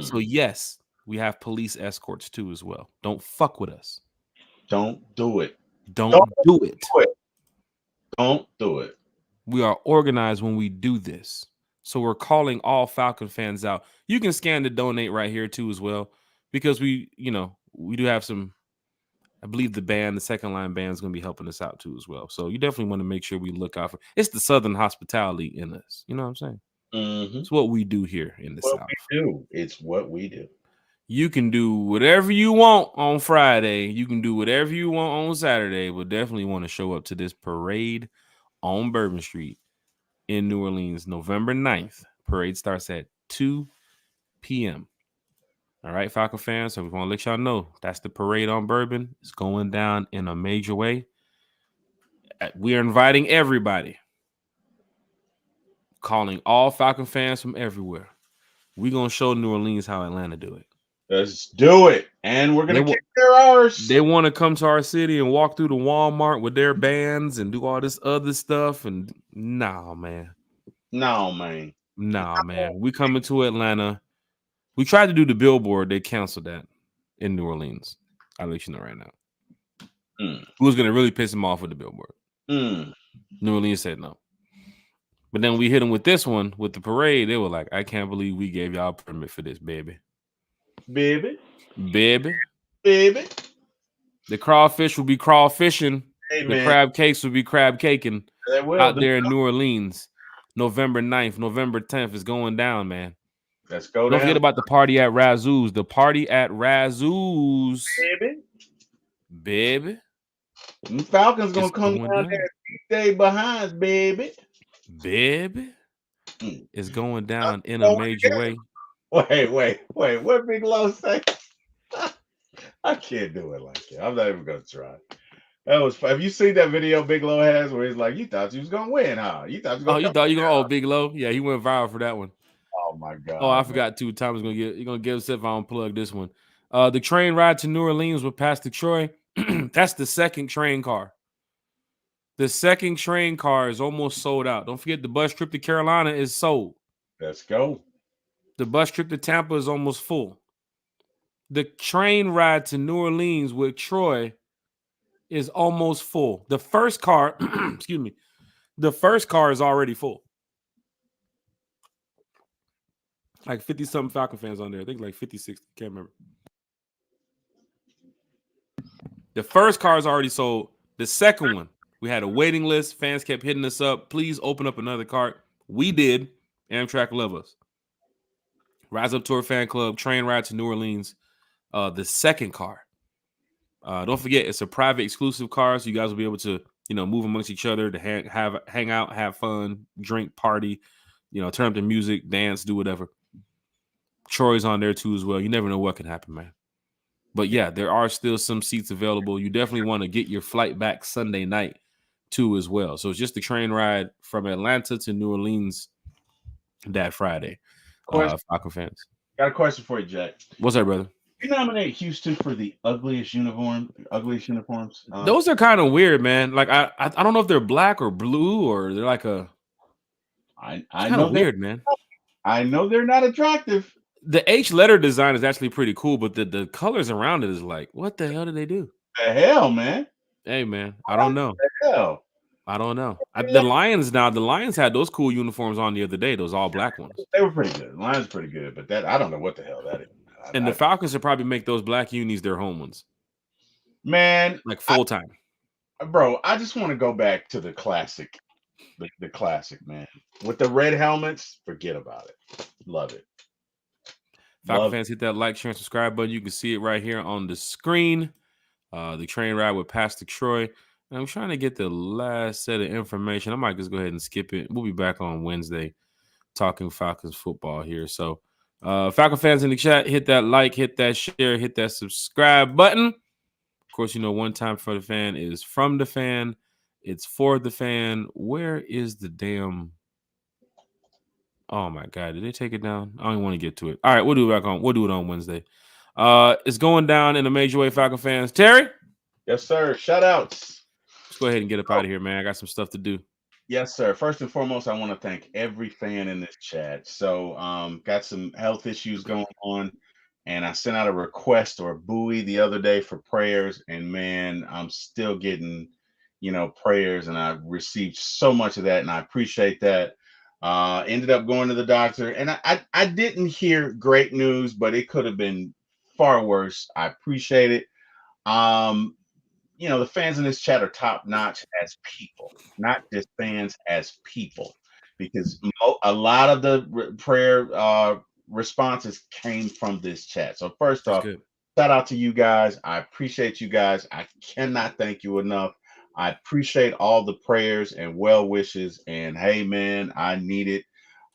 So, yes, we have police escorts too as well. Don't fuck with us. Don't do it. Don't do it. Don't do it. We are organized when we do this. So we're calling all Falcon fans out. You can scan the donate right here too as well, because we do have some, I believe the second line band is going to be helping us out too as well. So you definitely want to make sure we look out for, it's the Southern hospitality in us. You know what I'm saying? It's what we do here in the South. It's what we do. You can do whatever you want on Friday. You can do whatever you want on Saturday, but definitely want to show up to this parade on Bourbon Street in New Orleans, November 9th. Parade starts at 2 p.m. All right, Falcon fans. So we want to let y'all know that's the parade on Bourbon. It's going down in a major way. We are inviting everybody, calling all Falcon fans from everywhere. We're going to show New Orleans how Atlanta do it. Let's do it. And we're going to kick their arse. They want to come to our city and walk through the Walmart with their bands and do all this other stuff. And nah, man. No, man. Nah, man. We coming to Atlanta. We tried to do the billboard. They canceled that in New Orleans. I'll let you know right now. Who's going to really piss them off with the billboard? New Orleans said no. But then we hit them with this one, with the parade. They were like, I can't believe we gave y'all a permit for this, baby. Baby. The crawfish will be crawfishing. Hey, the crab cakes will be crab caking out there in New Orleans. November 9th, November 10th is going down, man. Let's go. Don't forget about the party at Razoo's. The party at Razoo's. Baby. The Falcons going to come down there and stay behind, baby. It's going down in a major way. Wait. What Big Low say? I can't do it like that. I'm not even gonna try. That was. Have you seen that video Big Low has where he's like, "You thought you was gonna win, huh? You thought you was gonna." Oh, Big Low. Yeah, he went viral for that one. Oh my god. Oh, I forgot too. Thomas you're gonna give himself. I unplug this one. The train ride to New Orleans with Pastor Troy. That's the second train car. The second train car is almost sold out. Don't forget the bus trip to Carolina is sold. Let's go. The bus trip to Tampa is almost full. The train ride to New Orleans with Troy is almost full. The first car, excuse me, the first car is already full. Like 50-something Falcon fans on there. I think like 50, 60. Can't remember. The first car is already sold. The second one, we had a waiting list. Fans kept hitting us up. Please open up another cart. We did. Amtrak love us. Rise Up Tour Fan Club, train ride to New Orleans. The second car. Don't forget, it's a private exclusive car, so you guys will be able to, move amongst each other, to hang out, have fun, drink, party, turn up the music, dance, do whatever. Troy's on there too as well. You never know what can happen, man. But yeah, there are still some seats available. You definitely want to get your flight back Sunday night too as well. So it's just a train ride from Atlanta to New Orleans that Friday. Question. Falcon fans. Got a question for you, Jack. What's up, brother? You nominate Houston for the ugliest uniforms. Those are kind of weird, man. Like I don't know if they're black or blue or they're like a. I Kind of know weird, man. I know they're not attractive. The H letter design is actually pretty cool, but the colors around it is like, what the hell did they do? The hell, man. Hey, man, I don't know. The hell. I don't know. The Lions had those cool uniforms on the other day, those all black ones. They were pretty good. The Lions pretty good, but that I don't know what the hell that is. And the Falcons should probably make those black unis their home ones. Man, like full time. Bro, I just want to go back to the classic. The classic, man. With the red helmets, forget about it. Love it. Falcon fans, hit that like, share, and subscribe button. You can see it right here on the screen. The train ride with Pastor Troy. And I'm trying to get the last set of information. I might just go ahead and skip it. We'll be back on Wednesday talking Falcons football here. So, Falcon fans in the chat, hit that like, hit that share, hit that subscribe button. Of course, one time for the fan is from the fan. It's for the fan. Where is the damn... Oh my God, did they take it down? I don't even want to get to it. All right, we'll do it on Wednesday. It's going down in a major way, Falcon fans. Terry? Yes, sir. Shout outs. Let's go ahead and get up out of here, man. I got some stuff to do. Yes, sir. First and foremost, I want to thank every fan in this chat. So got some health issues going on, and I sent out a request or a buoy the other day for prayers, and man, I'm still getting, prayers, and I received so much of that, and I appreciate that. Ended up going to the doctor, and I didn't hear great news, but it could have been far worse. I appreciate it. The fans in this chat are top notch as people, not just fans, as people, because a lot of the prayer responses came from this chat. So first off, shout out to you guys. I appreciate you guys. I cannot thank you enough. I appreciate all the prayers and well wishes. And hey, man, I need it.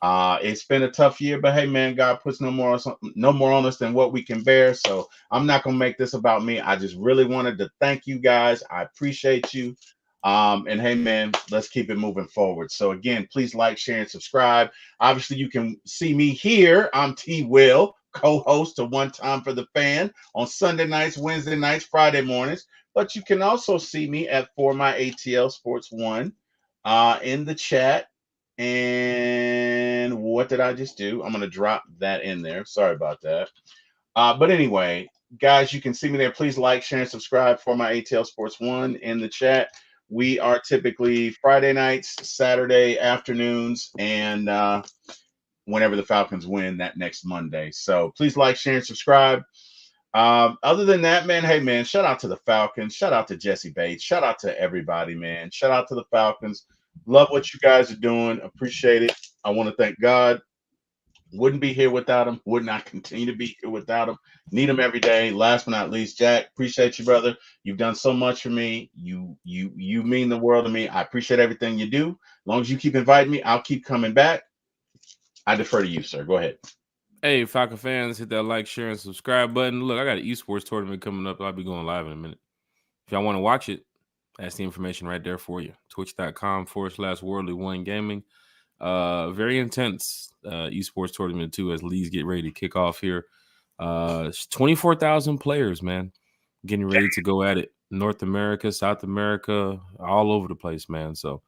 It's been a tough year, but hey, man, God puts no more on us than what we can bear. So I'm not gonna make this about me. I just really wanted to thank you guys. I appreciate you. And hey, man, let's keep it moving forward. So again, please like, share, and subscribe. Obviously, you can see me here. I'm T. Will, co-host of One Time for the Fan on Sunday nights, Wednesday nights, Friday mornings. But you can also see me at For My ATL Sports One in the chat. And what did I just do? I'm going to drop that in there. Sorry about that. But anyway, guys, you can see me there. Please like, share, and subscribe For My ATL Sports One in the chat. We are typically Friday nights, Saturday afternoons, and whenever the Falcons win that next Monday. So please like, share, and subscribe. Other than that, man, hey, man, shout out to the Falcons. Shout out to Jesse Bates. Shout out to everybody, man. Shout out to the Falcons. Love what you guys are doing. Appreciate it. I want to thank God. Wouldn't be here without him. Would not continue to be here without him. Need him every day. Last but not least, Jack, appreciate you, brother. You've done so much for me. You mean the world to me. I appreciate everything you do. As long as you keep inviting me, I'll keep coming back. I defer to you, sir. Go ahead. Hey, Falcon fans, hit that like, share, and subscribe button. Look, I got an esports tournament coming up. I'll be going live in a minute. If y'all want to watch it, that's the information right there for you. Twitch.com/Worldly One Gaming. Very intense esports tournament too, as leagues get ready to kick off here. 24,000 players, man, getting ready to go at it. North America, South America, all over the place, man. So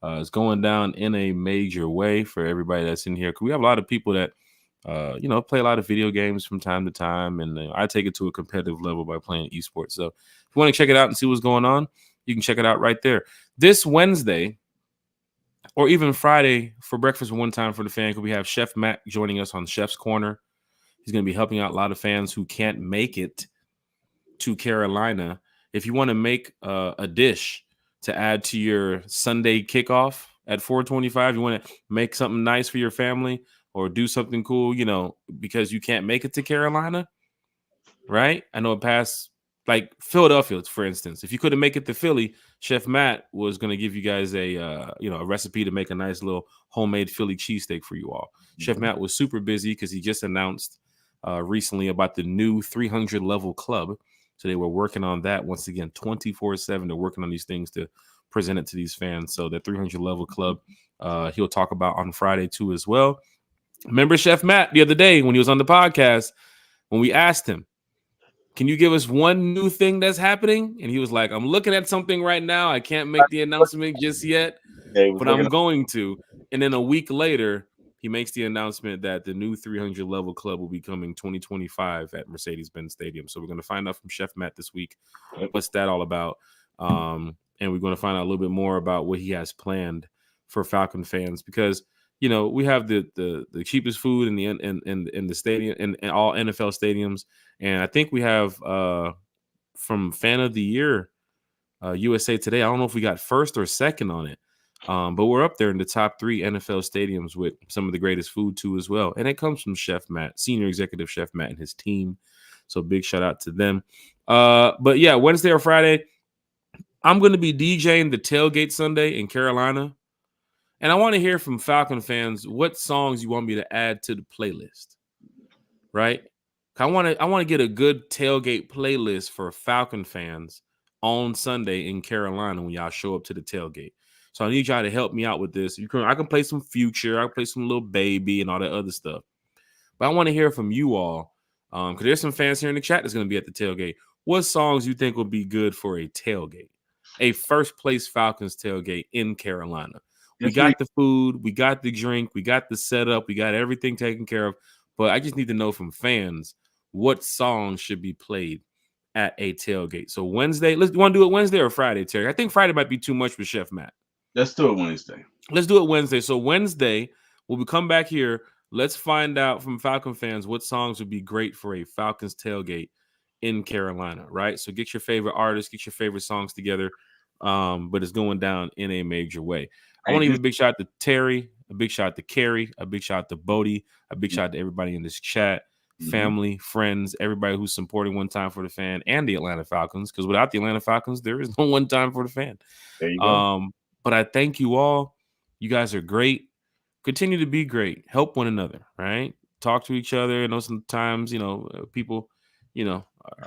it's going down in a major way for everybody that's in here. We have a lot of people that play a lot of video games from time to time, and I take it to a competitive level by playing esports. So if you want to check it out and see what's going on, you can check it out right there. This Wednesday, or even Friday, for breakfast One Time for the Fan, we have Chef Matt joining us on Chef's Corner. He's going to be helping out a lot of fans who can't make it to Carolina. If you want to make a dish to add to your Sunday kickoff at 4:25, you want to make something nice for your family or do something cool, because you can't make it to Carolina, right? I know it passed like Philadelphia, for instance. If you couldn't make it to Philly, Chef Matt was going to give you guys a recipe to make a nice little homemade Philly cheesesteak for you all. Chef Matt was super busy because he just announced recently about the new 300 level club. So they were working on that once again, 24/7. They're working on these things to present it to these fans. So the 300 level club, he'll talk about on Friday too as well. Remember Chef Matt the other day when he was on the podcast, when we asked him, can you give us one new thing that's happening? And he was like, I'm looking at something right now. I can't make the announcement just yet, Yeah, he was but looking I'm going to. And then a week later, he makes the announcement that the new 300 level club will be coming 2025 at Mercedes-Benz Stadium. So we're going to find out from Chef Matt this week what's that all about. And we're going to find out a little bit more about what he has planned for Falcon fans, because we have the cheapest food in the stadium in all NFL stadiums, and I think we have from Fan of the Year, USA Today. I don't know if we got first or second on it, but we're up there in the top 3 NFL stadiums with some of the greatest food too as well, and it comes from Chef Matt, Senior Executive Chef Matt, and his team. So big shout out to them. But yeah, Wednesday or Friday, I'm going to be DJing the Tailgate Sunday in Carolina. And I want to hear from Falcon fans what songs you want me to add to the playlist, right? I want to get a good tailgate playlist for Falcon fans on Sunday in Carolina when y'all show up to the tailgate. So I need y'all to help me out with this. I can play some Future, I can play some Lil Baby and all that other stuff. But I want to hear from you all, because there's some fans here in the chat that's going to be at the tailgate. What songs you think would be good for a tailgate, a first place Falcons tailgate in Carolina? We got the food, we got the drink, we got the setup, we got everything taken care of. But I just need to know from fans what songs should be played at a tailgate. So Wednesday, you want to do it Wednesday or Friday, Terry? I think Friday might be too much with Chef Matt. Let's do it Wednesday. Let's do it Wednesday. So Wednesday, when we come back here, let's find out from Falcon fans what songs would be great for a Falcons tailgate in Carolina, right? So get your favorite artists, get your favorite songs together. But it's going down in a major way. I want to give a big shout out to Terry, a big shout out to Carrie, a big shout out to Bodie, a big shout out to everybody in this chat, family, friends, everybody who's supporting One Time for the Fan and the Atlanta Falcons, because without the Atlanta Falcons, there is no One Time for the Fan. There you go. But I thank you all. You guys are great. Continue to be great. Help one another, right? Talk to each other. I know sometimes, people,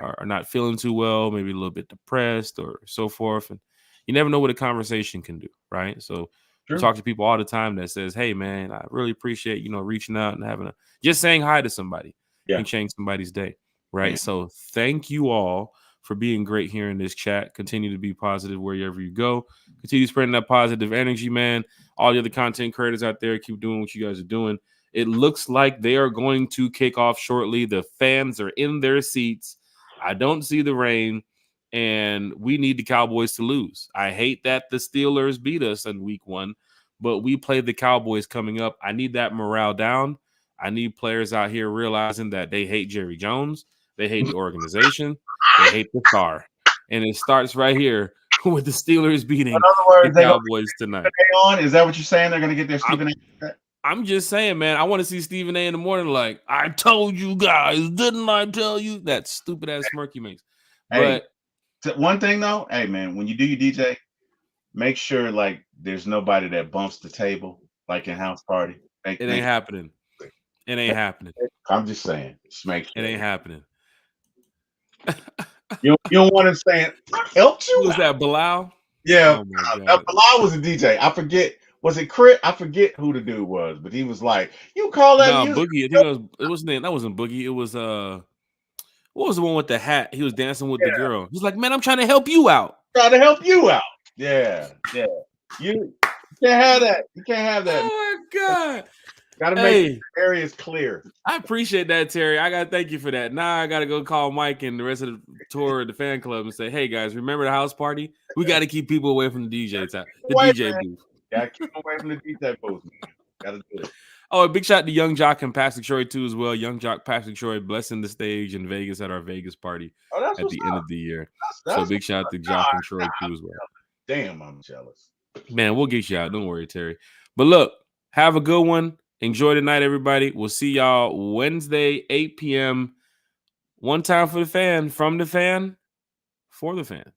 are not feeling too well, maybe a little bit depressed or so forth. And you never know what a conversation can do, right? So you talk to people all the time that says, hey, man, I really appreciate, reaching out and just saying hi to somebody can change somebody's day, right? Yeah. So thank you all for being great here in this chat. Continue to be positive wherever you go. Continue spreading that positive energy, man. All the other content creators out there, keep doing what you guys are doing. It looks like they are going to kick off shortly. The fans are in their seats. I don't see the rain. And we need the Cowboys to lose. I hate that the Steelers beat us in week 1, but we play the Cowboys coming up. I need that morale down. I need players out here realizing that they hate Jerry Jones. They hate the organization. They hate the star. And it starts right here with the Steelers beating the Cowboys tonight. Is that what you're saying? They're going to get their Stephen A? I'm just saying, man, I want to see Stephen A in the morning like, I told you guys, didn't I tell you? That stupid-ass smirk he makes. But one thing though, hey man, when you do your DJ, make sure like there's nobody that bumps the table like in house party. It ain't happening. It ain't happening. I'm just saying, just make sure it ain't happening. you don't want to say I helped you. Who was that, Bilal? Yeah, Bilal was a DJ. I forget. Was it Crit? I forget who the dude was, but he was like, "You call that music?" Boogie. I think it was that wasn't Boogie. It was what was the one with the hat? He was dancing with the girl. He's like, man, I'm trying to help you out. Trying to help you out. Yeah. You can't have that. You can't have that. Oh my God. Gotta make the areas clear. I appreciate that, Terry. I gotta thank you for that. Now I gotta go call Mike and the rest of the tour of the fan club and say, hey guys, remember the house party? We gotta keep people away from the DJ time. The DJ booth. Gotta keep them away from the DJ booth. Gotta do it. Oh, a big shout out to Young Jock and Patrick Troy too as well. Young Jock, Patrick Troy blessing the stage in Vegas at our Vegas party at the end of the year. So big shout out to Jock and Troy too as well. Damn, I'm jealous. Man, we'll get you out. Don't worry, Terry. But look, have a good one. Enjoy the night, everybody. We'll see y'all Wednesday, 8 p.m. One Time for the Fan, from the Fan. for the fan.